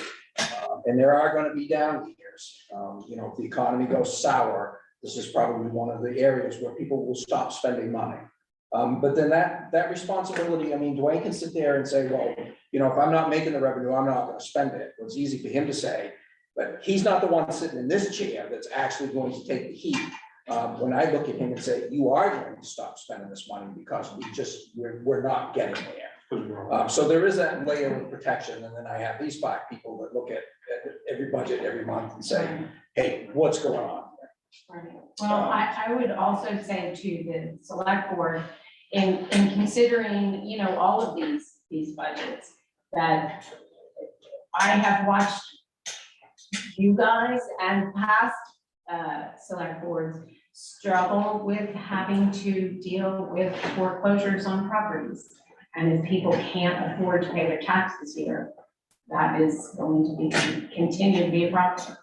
And there are gonna be down years. You know, if the economy goes sour, this is probably one of the areas where people will stop spending money. But then that responsibility, I mean, Dwayne can sit there and say, well, you know, if I'm not making the revenue, I'm not gonna spend it. Well, it's easy for him to say, but he's not the one sitting in this chair that's actually going to take the heat. When I look at him and say, you are going to stop spending this money because we're not getting there. So there is that layer of protection, and then I have these 5 people that look at every budget every month and say, hey, what's going on? Right. Well, I would also say to the select board, in considering, you know, all of these budgets, that I have watched you guys and past select boards struggle with having to deal with foreclosures on properties. And if people can't afford to pay their taxes here, that is going to be continue to be a problem.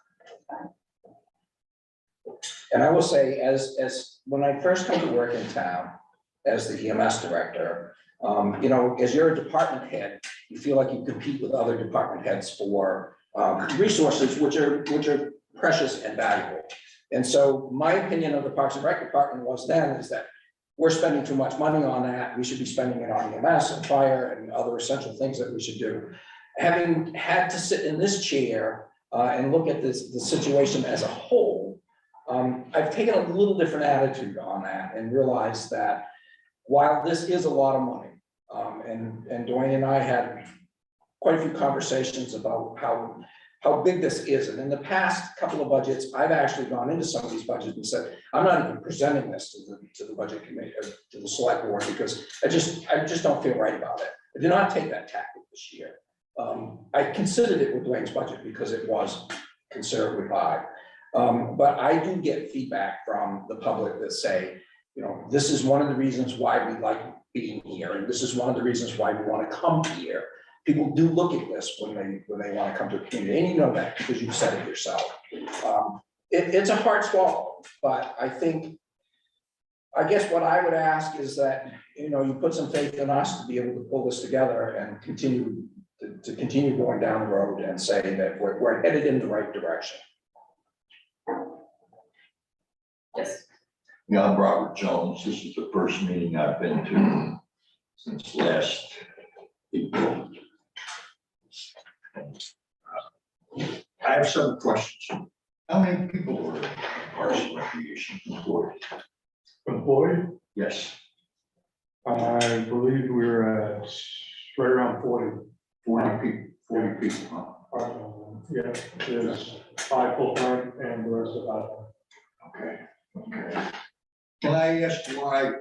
And I will say, as when I first come to work in town as the EMS director, you know, as you're a department head, you feel like you compete with other department heads for resources which are precious and valuable. And so my opinion of the Parks and Rec department was then is that we're spending too much money on that. We should be spending it on EMS and fire and other essential things that we should do. Having had to sit in this chair and look at the situation as a whole, I've taken a little different attitude on that and realized that while this is a lot of money, and Dwayne and I had quite a few conversations about how big this is. And in the past couple of budgets, I've actually gone into some of these budgets and said, I'm not even presenting this to the budget committee, or to the select board, because I just don't feel right about it. I did not take that tactic this year. I considered it with Dwayne's budget because it was considerably high. But I do get feedback from the public that say, you know, this is one of the reasons why we like being here, and this is one of the reasons why we want to come here. People do look at this when they want to come to a community, and you know that because you've said it yourself. It's a hard swallow, but I guess what I would ask is that, you know, you put some faith in us to be able to pull this together and continue going down the road and say that we're headed in the right direction. Yes. Yeah, I'm Robert Jones. This is the first meeting I've been to since last April. I have some questions. How many people are Parks and Recreation employed? employed, Yes, I believe we're at right around 40. 40 people, huh? Yeah, there's 5 full-time and the rest of that. Okay. Can I ask why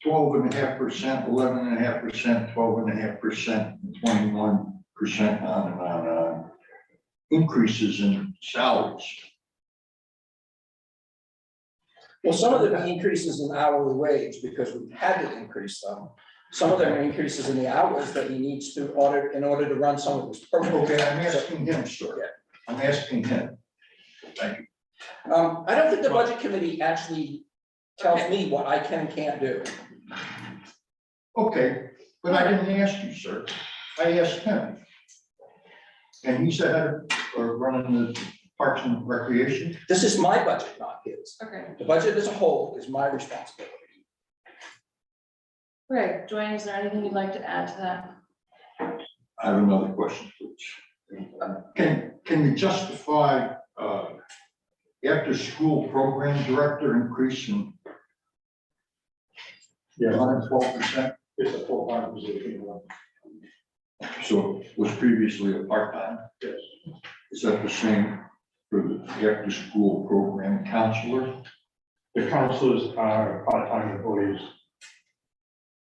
12.5%, 11.5%, 12.5%, 21% on increases in salaries? Well, some of the increases in hourly wage, because we've had to increase them. some of them are increases in the hours that he needs to audit in order to run some of his programs. Okay, I'm asking him, sir. I'm asking him. Thank you. I don't think the budget committee actually tells me what I can and can't do. Okay, but I didn't ask you, sir. I asked him. And he said, running the Parks and Recreation. This is my budget, not his. Okay, The budget as a whole is my responsibility. Greg, Dwayne, is there anything you'd like to add to that? I have another question, please. Can you justify, after-school program director increase in Yeah, 112%? it's a full-time position. So it was previously a part-time? Yes. Is that the same for the after-school program counselor? The counselors are part-time employees.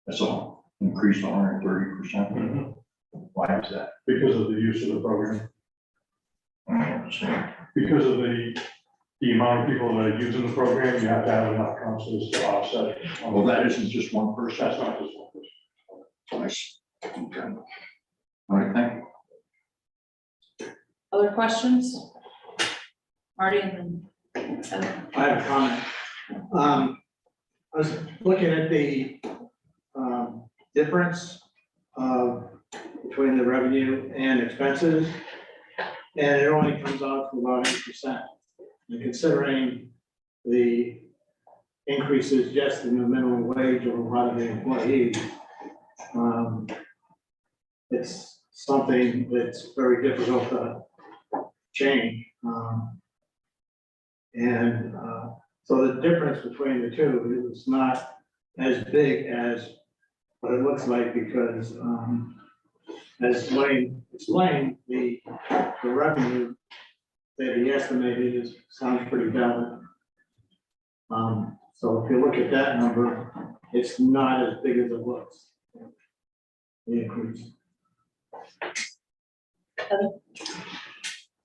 That's all, increased 130%? Why is that? Because of the use of the program, I don't understand. because of the amount of people that are using the program, you have to have enough counselors to offset. Well, that isn't just one person. That's not just one person. Nice. Okay. All right, thank you. Other questions? Marty and then. I have a comment. I was looking at the difference between the revenue and expenses, and it only comes out to about 8%. And considering the increases just in the minimum wage of a lot of the employees, it's something that's very difficult to change. So the difference between the two is not as big as what it looks like, because as Wayne explained, the revenue that he estimated sounds pretty valid. So if you look at that number, it's not as big as it looks. The increase.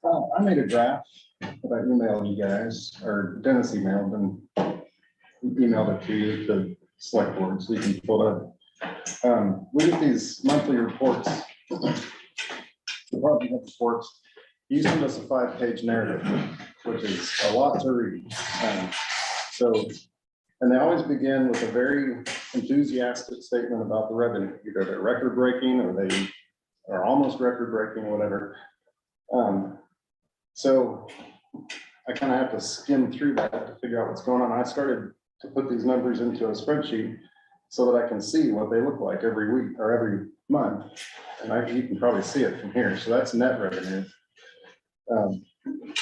I made a draft that I emailed you guys, or Dennis emailed and emailed it to you to select board, so you can pull it up. We get these monthly reports. Department head reports. You send us a 5-page narrative, which is a lot to read. And they always begin with a very enthusiastic statement about the revenue. Either they're record breaking or they are almost record breaking or whatever. So I kind of have to skim through that to figure out what's going on. I started to put these numbers into a spreadsheet so that I can see what they look like every week or every month. And you can probably see it from here. So that's net revenue.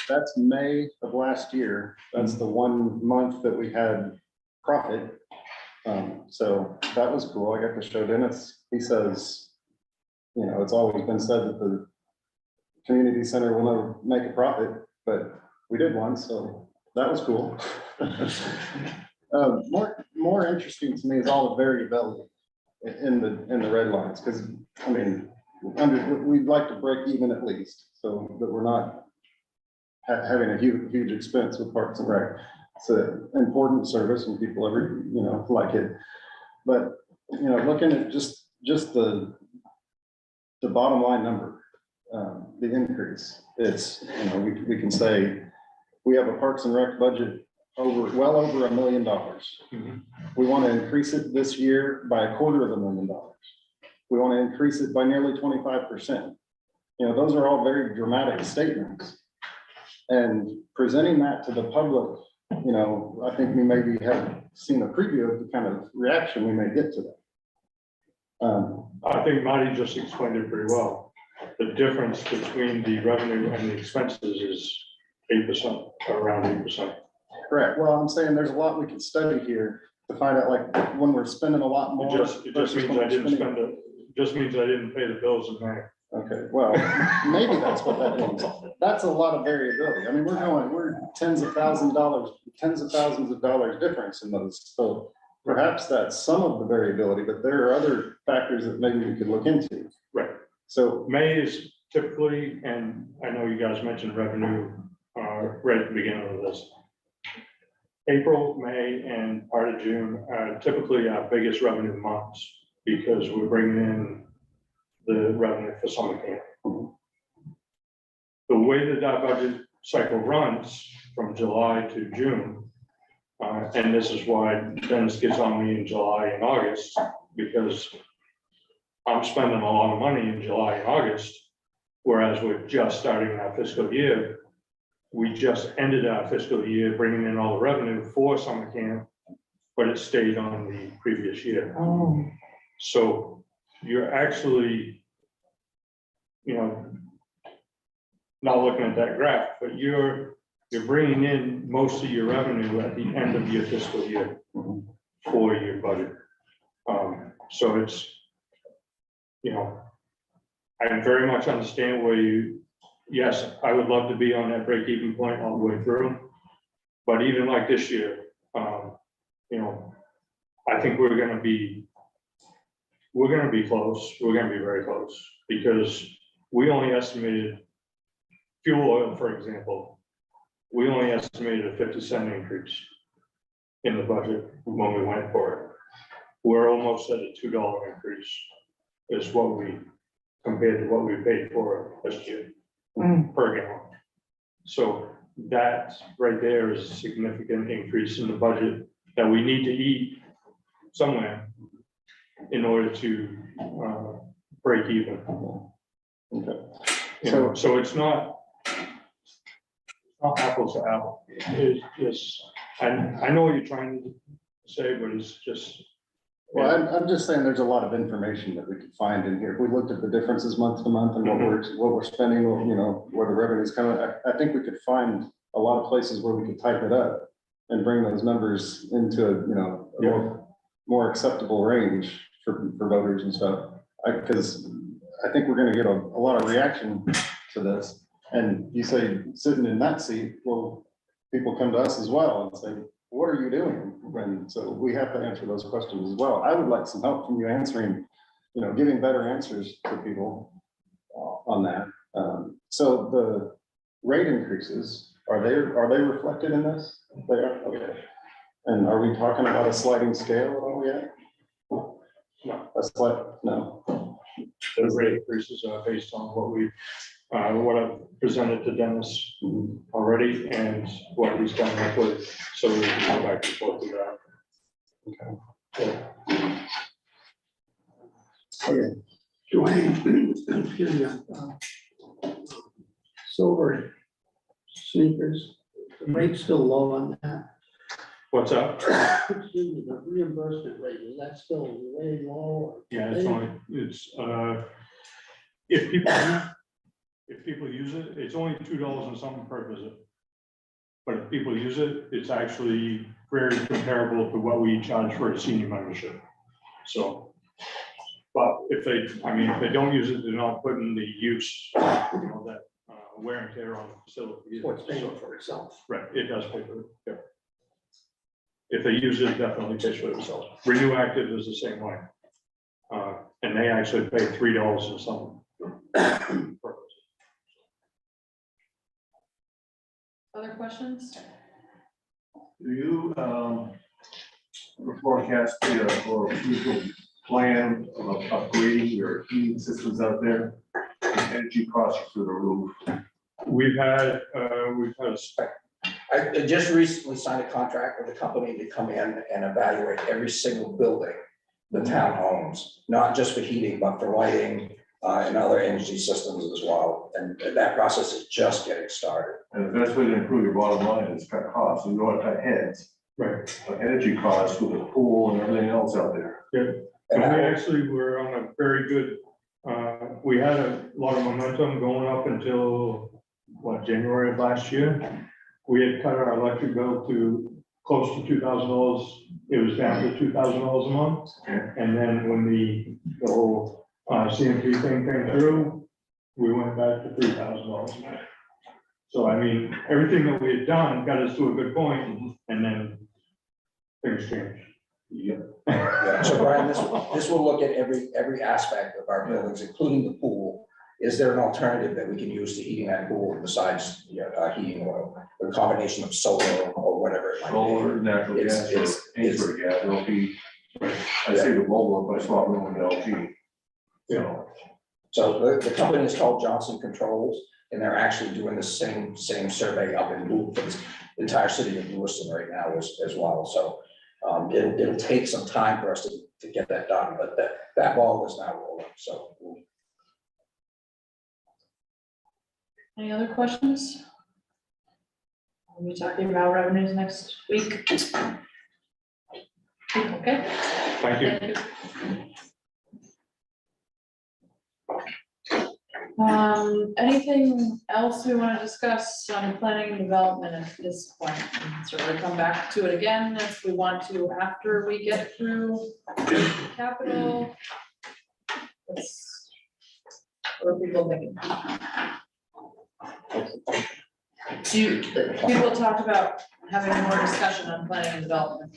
That's May of last year. That's the 1 month that we had profit. So that was cool. I got to show Dennis. He says, you know, it's always been said that the community center will never make a profit, but we did one, so that was cool. More interesting to me is all the variability in the red lines, because I mean, we'd like to break even at least, so that we're not having a huge expense with Parks and Rec. It's an important service and people like it. But looking at just the bottom line number, the increase, it's we can say we have a Parks and Rec budget well over $1 million. We want to increase it this year by $250,000. We want to increase it by nearly 25%. Those are all very dramatic statements. And presenting that to the public, I think we maybe have seen a preview of the kind of reaction we may get to that. I think Marty just explained it pretty well. The difference between the revenue and the expenses is 8%, around 8%. Correct. Well, I'm saying there's a lot we can study here to find out, like, when we're spending a lot more. It just means I didn't spend it, just means I didn't pay the bills in May. Okay, well, maybe that's what that means. That's a lot of variability. I mean, we're tens of thousands of dollars difference in those. So perhaps that's some of the variability, but there are other factors that maybe we could look into. Right. So May is typically, and I know you guys mentioned revenue right at the beginning of this. April, May, and part of June are typically our biggest revenue months, because we're bringing in the revenue for summer camp. The way that that budget cycle runs from July to June, and this is why Dennis gets on me in July and August, because I'm spending a lot of money in July and August, whereas we're just starting our fiscal year. We just ended our fiscal year bringing in all the revenue for summer camp, but it stayed on the previous year. Oh. So you're actually, you know, not looking at that graph, but you're bringing in most of your revenue at the end of your fiscal year for your budget. So it's, you know, I very much understand where you, yes, I would love to be on that break-even point all the way through. But even like this year, you know, I think we're gonna be close. We're gonna be very close, because we only estimated fuel oil, for example. We only estimated a 50-cent increase in the budget when we went for it. We're almost at a $2 increase is what we, compared to what we paid for this year per gallon. So that right there is a significant increase in the budget that we need to eat somewhere in order to break even. Okay. You know, so it's not apples to apples. It's just, I know what you're trying to say, but it's just. Well, I'm just saying there's a lot of information that we could find in here. If we looked at the differences month to month and what we're spending, you know, where the revenue's coming, I think we could find a lot of places where we could type it up and bring those numbers into, you know, a more acceptable range for voters and stuff. Because I think we're gonna get a lot of reaction to this. And you say, sitting in that seat, well, people come to us as well and say, what are you doing? And so we have to answer those questions as well. I would like some help from you answering, you know, giving better answers to people on that. So the rate increases, are they reflected in this? They are, okay. And are we talking about a sliding scale at all yet? No, a slide, no. The rate increases are based on what I've presented to Dennis already and what he's done up with, so we can go back and forth with that. Okay. Dwayne, excuse me. Silver sneakers, the rate's still low on that. What's up? Excuse me, the reimbursement rate, is that still way low? Yeah, if people use it, it's only $2 and something per visit. But if people use it, it's actually very comparable to what we charge for a senior membership. So, but if they don't use it, they're not putting the use, you know, that wear and tear on the facility. So it's paying for itself. Right, it does pay for it, yeah. If they use it, it definitely pays for itself. Renew Active is the same way. And they actually pay $3 and something. Other questions? Do you, forecast or usual plan of upgrading your heating systems out there? Energy costs through the roof. We've had a spec. I just recently signed a contract with a company to come in and evaluate every single building the town owns, not just for heating, but for lighting, and other energy systems as well. And that process is just getting started. And the best way to improve your bottom line is cut costs. You don't want to cut heads, Right. but energy costs with the pool and everything else out there. Yeah. And we actually were on a very good, we had a lot of momentum going up until, January of last year. We had cut our electric bill to close to $2,000. It was down to $2,000 a month. Okay. And then when the whole CMP thing came through, we went back to $3,000 a month. So I mean, everything that we had done got us to a good point, and then things changed. Yeah. So Brian, this will look at every aspect of our buildings, including the pool. Is there an alternative that we can use to heating that pool besides heating oil? A combination of solar or whatever it might be. Solar, natural gas, It's- or gas, it'll be I see the Volvo, but it's not going to LG. You know, So the company is called Johnson Controls, and they're actually doing the same survey up in Lew- for the entire city of Lewiston right now as well. So it'll take some time for us to get that done, but that ball is now rolling, so. Any other questions? Are we talking about revenues next week? Okay. Thank you. Anything else we want to discuss on planning and development at this point? Certainly come back to it again if we want to after we get through capital. What are people thinking? People talked about having more discussion on planning and development,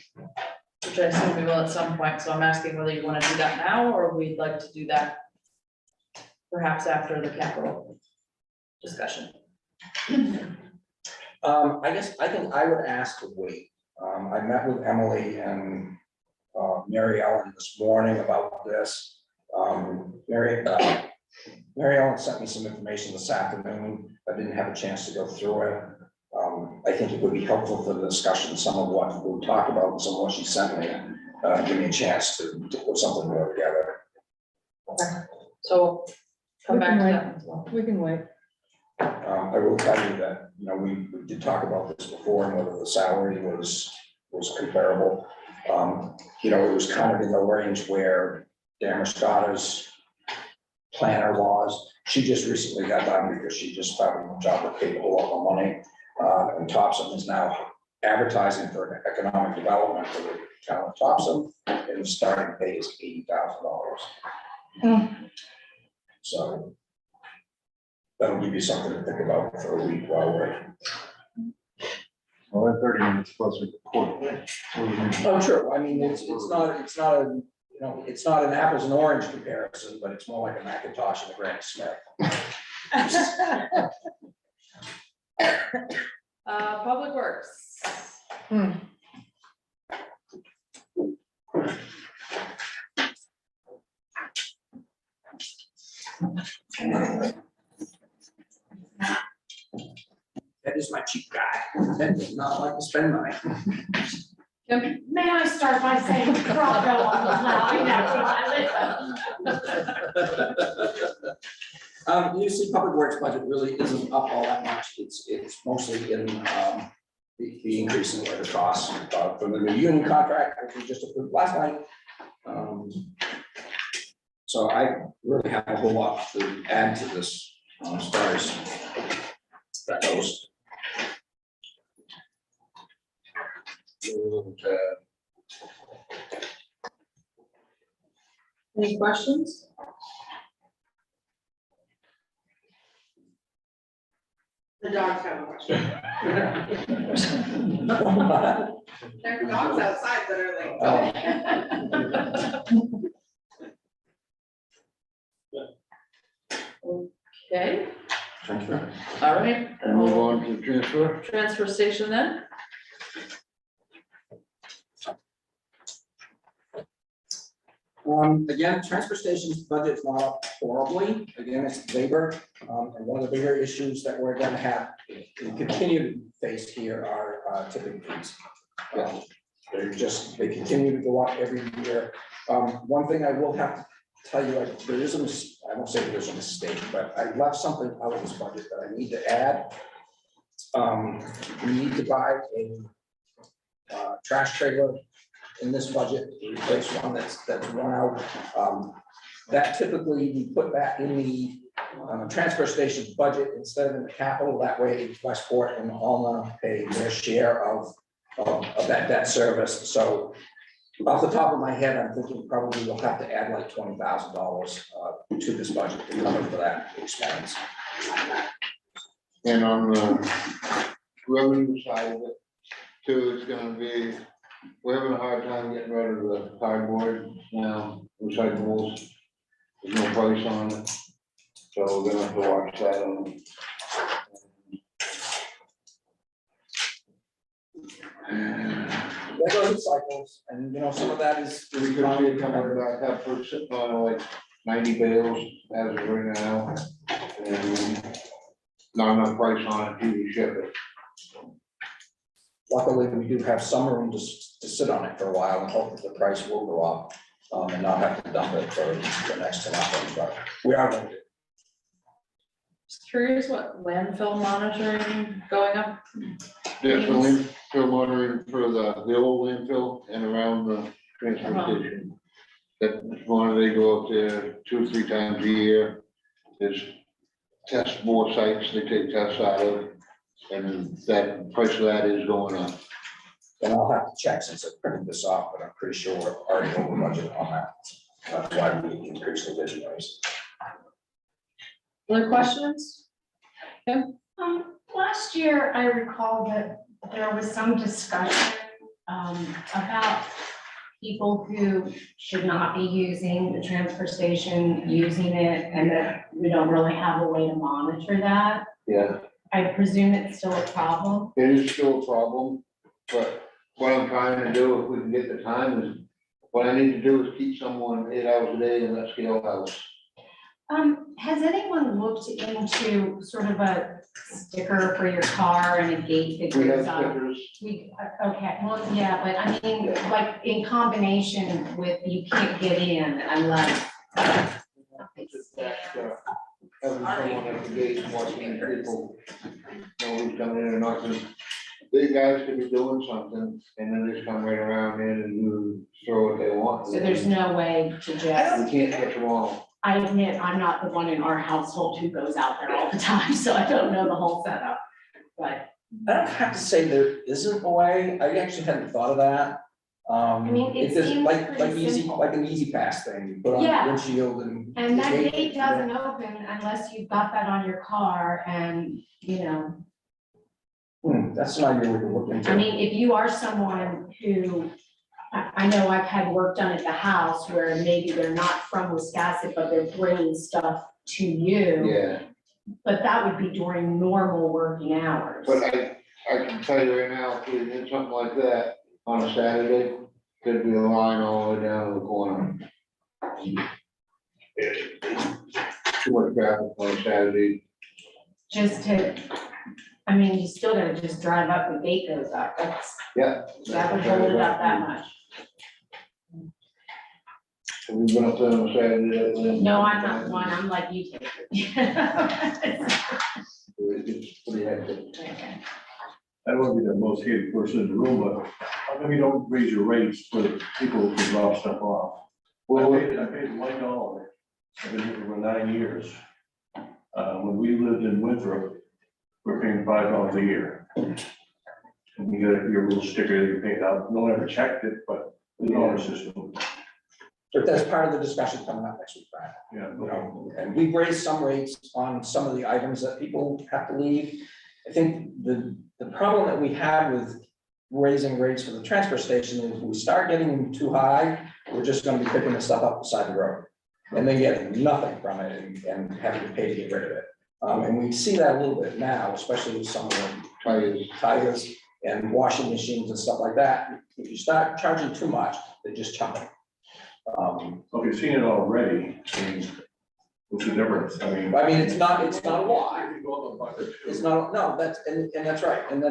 which I assume we will at some point, so I'm asking whether you want to do that now, or we'd like to do that perhaps after the capital discussion. I guess, I think I would ask to wait. I met with Emily and Mary Ellen this morning about this. Mary Ellen sent me some information this afternoon. I didn't have a chance to go through it. I think it would be helpful for the discussion, some of what we talked about, and some of what she sent me, give me a chance to put something more together. Okay, so come back to that as well. We can wait. I will tell you that, you know, we did talk about this before, and whether the salary was comparable. You know, it was kind of in the range where Damerscotta's planner was. She just recently got done because she just found a job that paid a whole lot of money. And Thompson is now advertising for economic development for the town of Thompson, and the starting pay is $80,000. So that'll give you something to think about for a week while we're. Well, we're 30 minutes closer to court. Oh, sure, I mean, it's not a, you know, it's not an apples and orange comparison, but it's more like a Macintosh and a Granny Smith. Public Works. That is my cheap guy, that does not like to spend money. Kim? May I start by saying bravo on the line? You see, Public Works budget really isn't up all that much, it's mostly in, the increase in labor costs, from the new union contract, which we just approved last night. So I really have a whole lot to add to this, as far as that goes. Any questions? The dogs have a question. There are dogs outside that are like. Okay, Transfer. all right. then Move we'll on to transfer. transfer station then. Again, transfer station's budget is not up horribly, again, it's labor, and one of the bigger issues that we're gonna have and continue to face here are tipping fees. They continue to go up every year. One thing I will have to tell you, there is I won't say there's a mistake, but I left something out of this budget that I need to add. We need to buy a trash trailer in this budget, to replace one that's run out. That typically we put that in the transfer station budget instead of in the capital, that way Westport and Alma pay their share of that debt service. So off the top of my head, I'm thinking probably we'll have to add like $20,000 to this budget to cover for that expense. And on the revenue side of it, too, it's gonna be, we're having a hard time getting rid of the cardboard now, recyclables. There's no price on it, so we're gonna have to watch that. that goes in cycles, and, you know, some of that is. We could see it coming back up, we're sitting on like 90 bales as of right now. And not enough price on it to ship it. Luckily, we do have some room to sit on it for a while and hope that the price will go up, and not have to dump it for the next to nothing, but we are limited. Just curious what landfill monitoring going up. Definitely, fill monitoring for the old landfill and around the transfer station. That one, they go up there 2 or 3 times a year. There's test more sites, they take tests out of, and that price of that is going up. And I'll have to check since I printed this off, but I'm pretty sure we're already over budget on that. That's why we increased the vision raise. Other questions? Last year, I recall that there was some discussion, about people who should not be using the transfer station, using it, and that we don't really have a way to monitor that. Yeah. I presume it's still a problem. It is still a problem, but what I'm trying to do, if we can get the time, is, what I need to do is keep someone 8 hours a day in that scale house. Has anyone looked into sort of a sticker for your car and a gate that We have goes up? stickers, Okay, well, yeah, but I mean, like in combination with you can't get in unless. having someone at the gate watching people, know who's coming in and knocking. These guys could be doing something, and then they just come right around in and do, throw what they want. So there's no way to just, We can't catch them all. I admit, I'm not the one in our household who goes out there all the time, so I don't know the whole setup. But I don't have to say there isn't a way, I actually hadn't thought of that. mean, it If there's seems like pretty easy, simple. like an easy pass thing, you put on Yeah. the windshield and. And that the gate doesn't open unless you've got that on your car and, you know. That's an idea we can look into. I mean, if you are someone who, I know I've had work done at the house where maybe they're not from Wiscasset, but they're bringing stuff to you. Yeah, But that would be during normal working hours. but I can tell you right now, if we did something like that on a Saturday, there'd be a line all the way down to the corner. Too much traffic on a Saturday. Just to, I mean, you still gotta just drive up, the gate goes up, that's, Yeah. that would hold it up that much. Have you been up there on a Saturday? lately? No, I'm not one, I'm like you take it. It's pretty hectic. Okay. I don't want to be the most hated person in the room, but how come you don't raise your rates for people who drop stuff off? Well, I paid $1. I've been here for 9 years. When we lived in Winthrop, we're paying $5 a year. And you got your little sticker that you paid out, no one ever checked it, but it's in our system. But that's part of the discussion coming up next week, Brian. Yeah, You know, and we've raised some rates on some of the items that people have to leave. I think the problem that we have with raising rates for the transfer station is if we start getting them too high, we're just gonna be picking the stuff up beside the road. And then getting nothing from it and having to pay to get rid of it. And we see that a little bit now, especially with some of the tires and washing machines and stuff like that. If you start charging too much, they just chop it. Okay, you've seen it already. I mean, what's the difference? I mean. It's not a lot. It's not, no, and that's right, and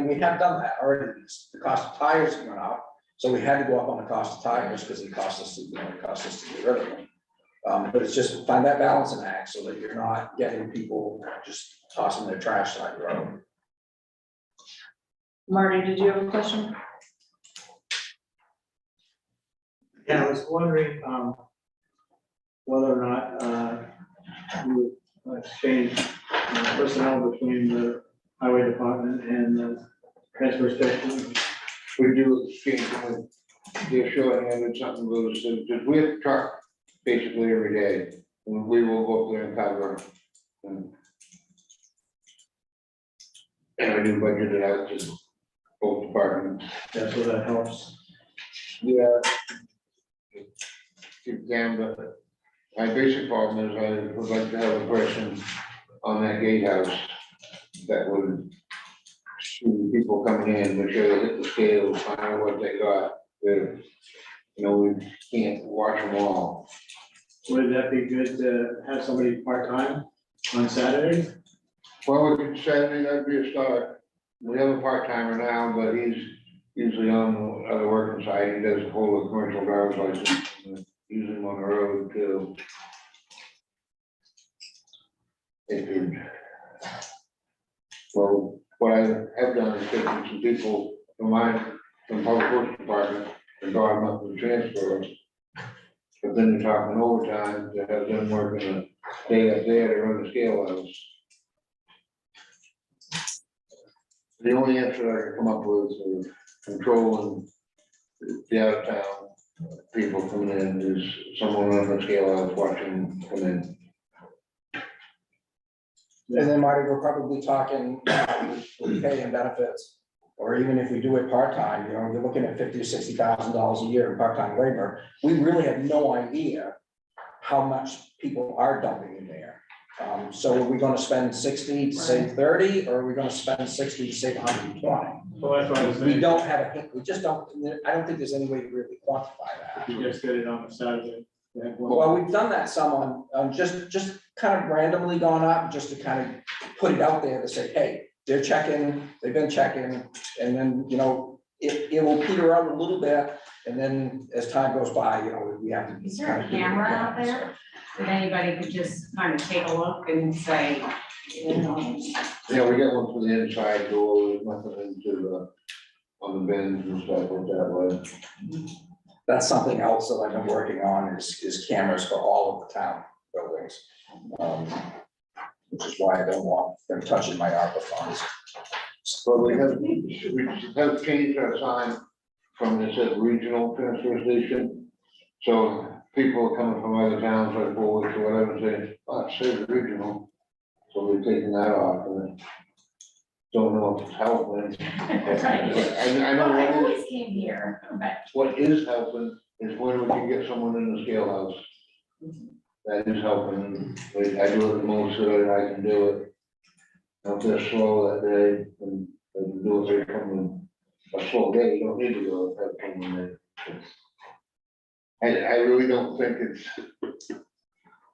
we have done that already. The cost of tires went up, so we had to go up on the cost of tires because it cost us to get rid of them. But it's just find that balancing act so that you're not getting people just tossing their trash side the road. Marty, did you have a question? Yeah, I was wondering, whether or not, you would exchange personnel between the highway department and the transfer station. We do exchange with the shorthanded something with us, because we have a truck basically every day. And we will go up there and cover. And I do budget it out to both departments. Yeah, so that helps. Yeah. You can, but my basic problem is I would like to have a person on that gatehouse that would to people coming in, make sure they hit the scales, find out what they got. You know, we can't watch them all. Would that be good to have somebody part-time on Saturday? Well, we could Saturday, that'd be a start. We have a part-timer now, but he's usually on the other working side. He does the whole commercial driver's license, and use him on the road too. It could. Well, what I have done is taken some people from public works department and brought them up to the transfer. But then you're talking overtime to have them working a day up there to run the scale house. The only answer I can come up with is controlling the out of town people coming in is someone on the scale house watching them come in. And then Marty, we're probably talking with pay and benefits, or even if we do it part-time, you know, you're looking at $50,000 to $60,000 a year in part-time labor. We really have no idea how much people are dumping in there. So are we gonna spend 60 to save 30, or are we gonna spend 60 to save 120? Well, that's what I was We saying. don't have we just don't, I don't think there's any way to really quantify that. You just get it on a Saturday. Yeah, Well, we've done that some on just kind of randomly gone up, just to kind of put it out there to say, hey, they're checking, they've been checking, and then, you know, it will peter out a little bit, and then as time goes by, you know, we have to. Is there a camera out there that anybody could just kind of take a look and say, you know? Yeah, we got one for the inside door, there's nothing into the, on the bins and stuff like that way. That's something else that I've been working on is cameras for all of the town buildings. Which is why I don't want them touching my ARPA funds. But we have changed our sign from, it says regional transfer station. So people coming from other towns like Woolwich or whatever, say, oh, it says regional. So we've taken that off and don't know if it's helping. I know Well, I what always came here, but what is helping is when we can get someone in the scale house. That is helping. I do it the most that I can do it. If they're slow that day, and they can do it, they come in a slow day, you don't need to go if they're coming in. I really don't think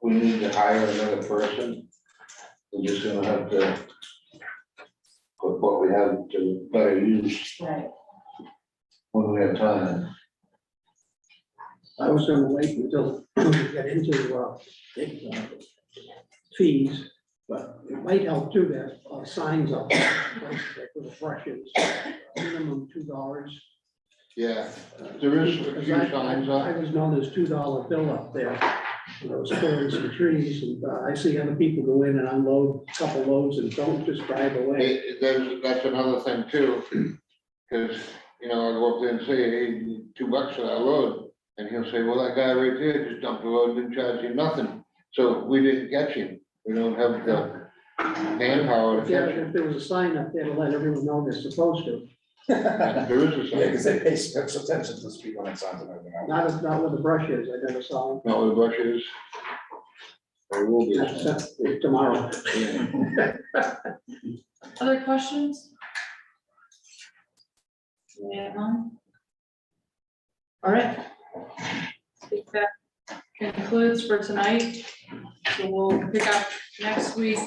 we need to hire another person. We're just gonna have to put what we have to better use right. when we have time. I was gonna wait until we get into fees, but it might help too to have signs up with the brushes, minimum $2. Yeah, there is a few signs I up. was known as $2 bill up there. I was pulling some trees, and I see other people go in and unload a couple loads and don't just drive away. That's another thing too, because, you know, I go up there and say, hey, $2 for that load. And he'll say, well, that guy right there just dumped the load, didn't charge you nothing. So we didn't catch him. We don't have the manpower to Yeah, catch him. if there was a sign up there to let everyone know they're supposed to, There is a Yeah, sign. because they pay special attention to speed limit signs and everything else. not with the brushes, I never saw Not with brushes. There will be. them. That's tomorrow. Other questions? Yeah, none? All right. I think that concludes for tonight. So we'll pick up next week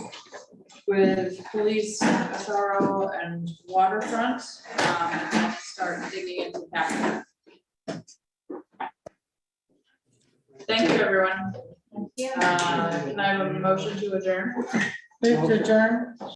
with police, SRO, and waterfront. And start digging into capital. Thank you, everyone. Can I have a motion to adjourn? Move to adjourn.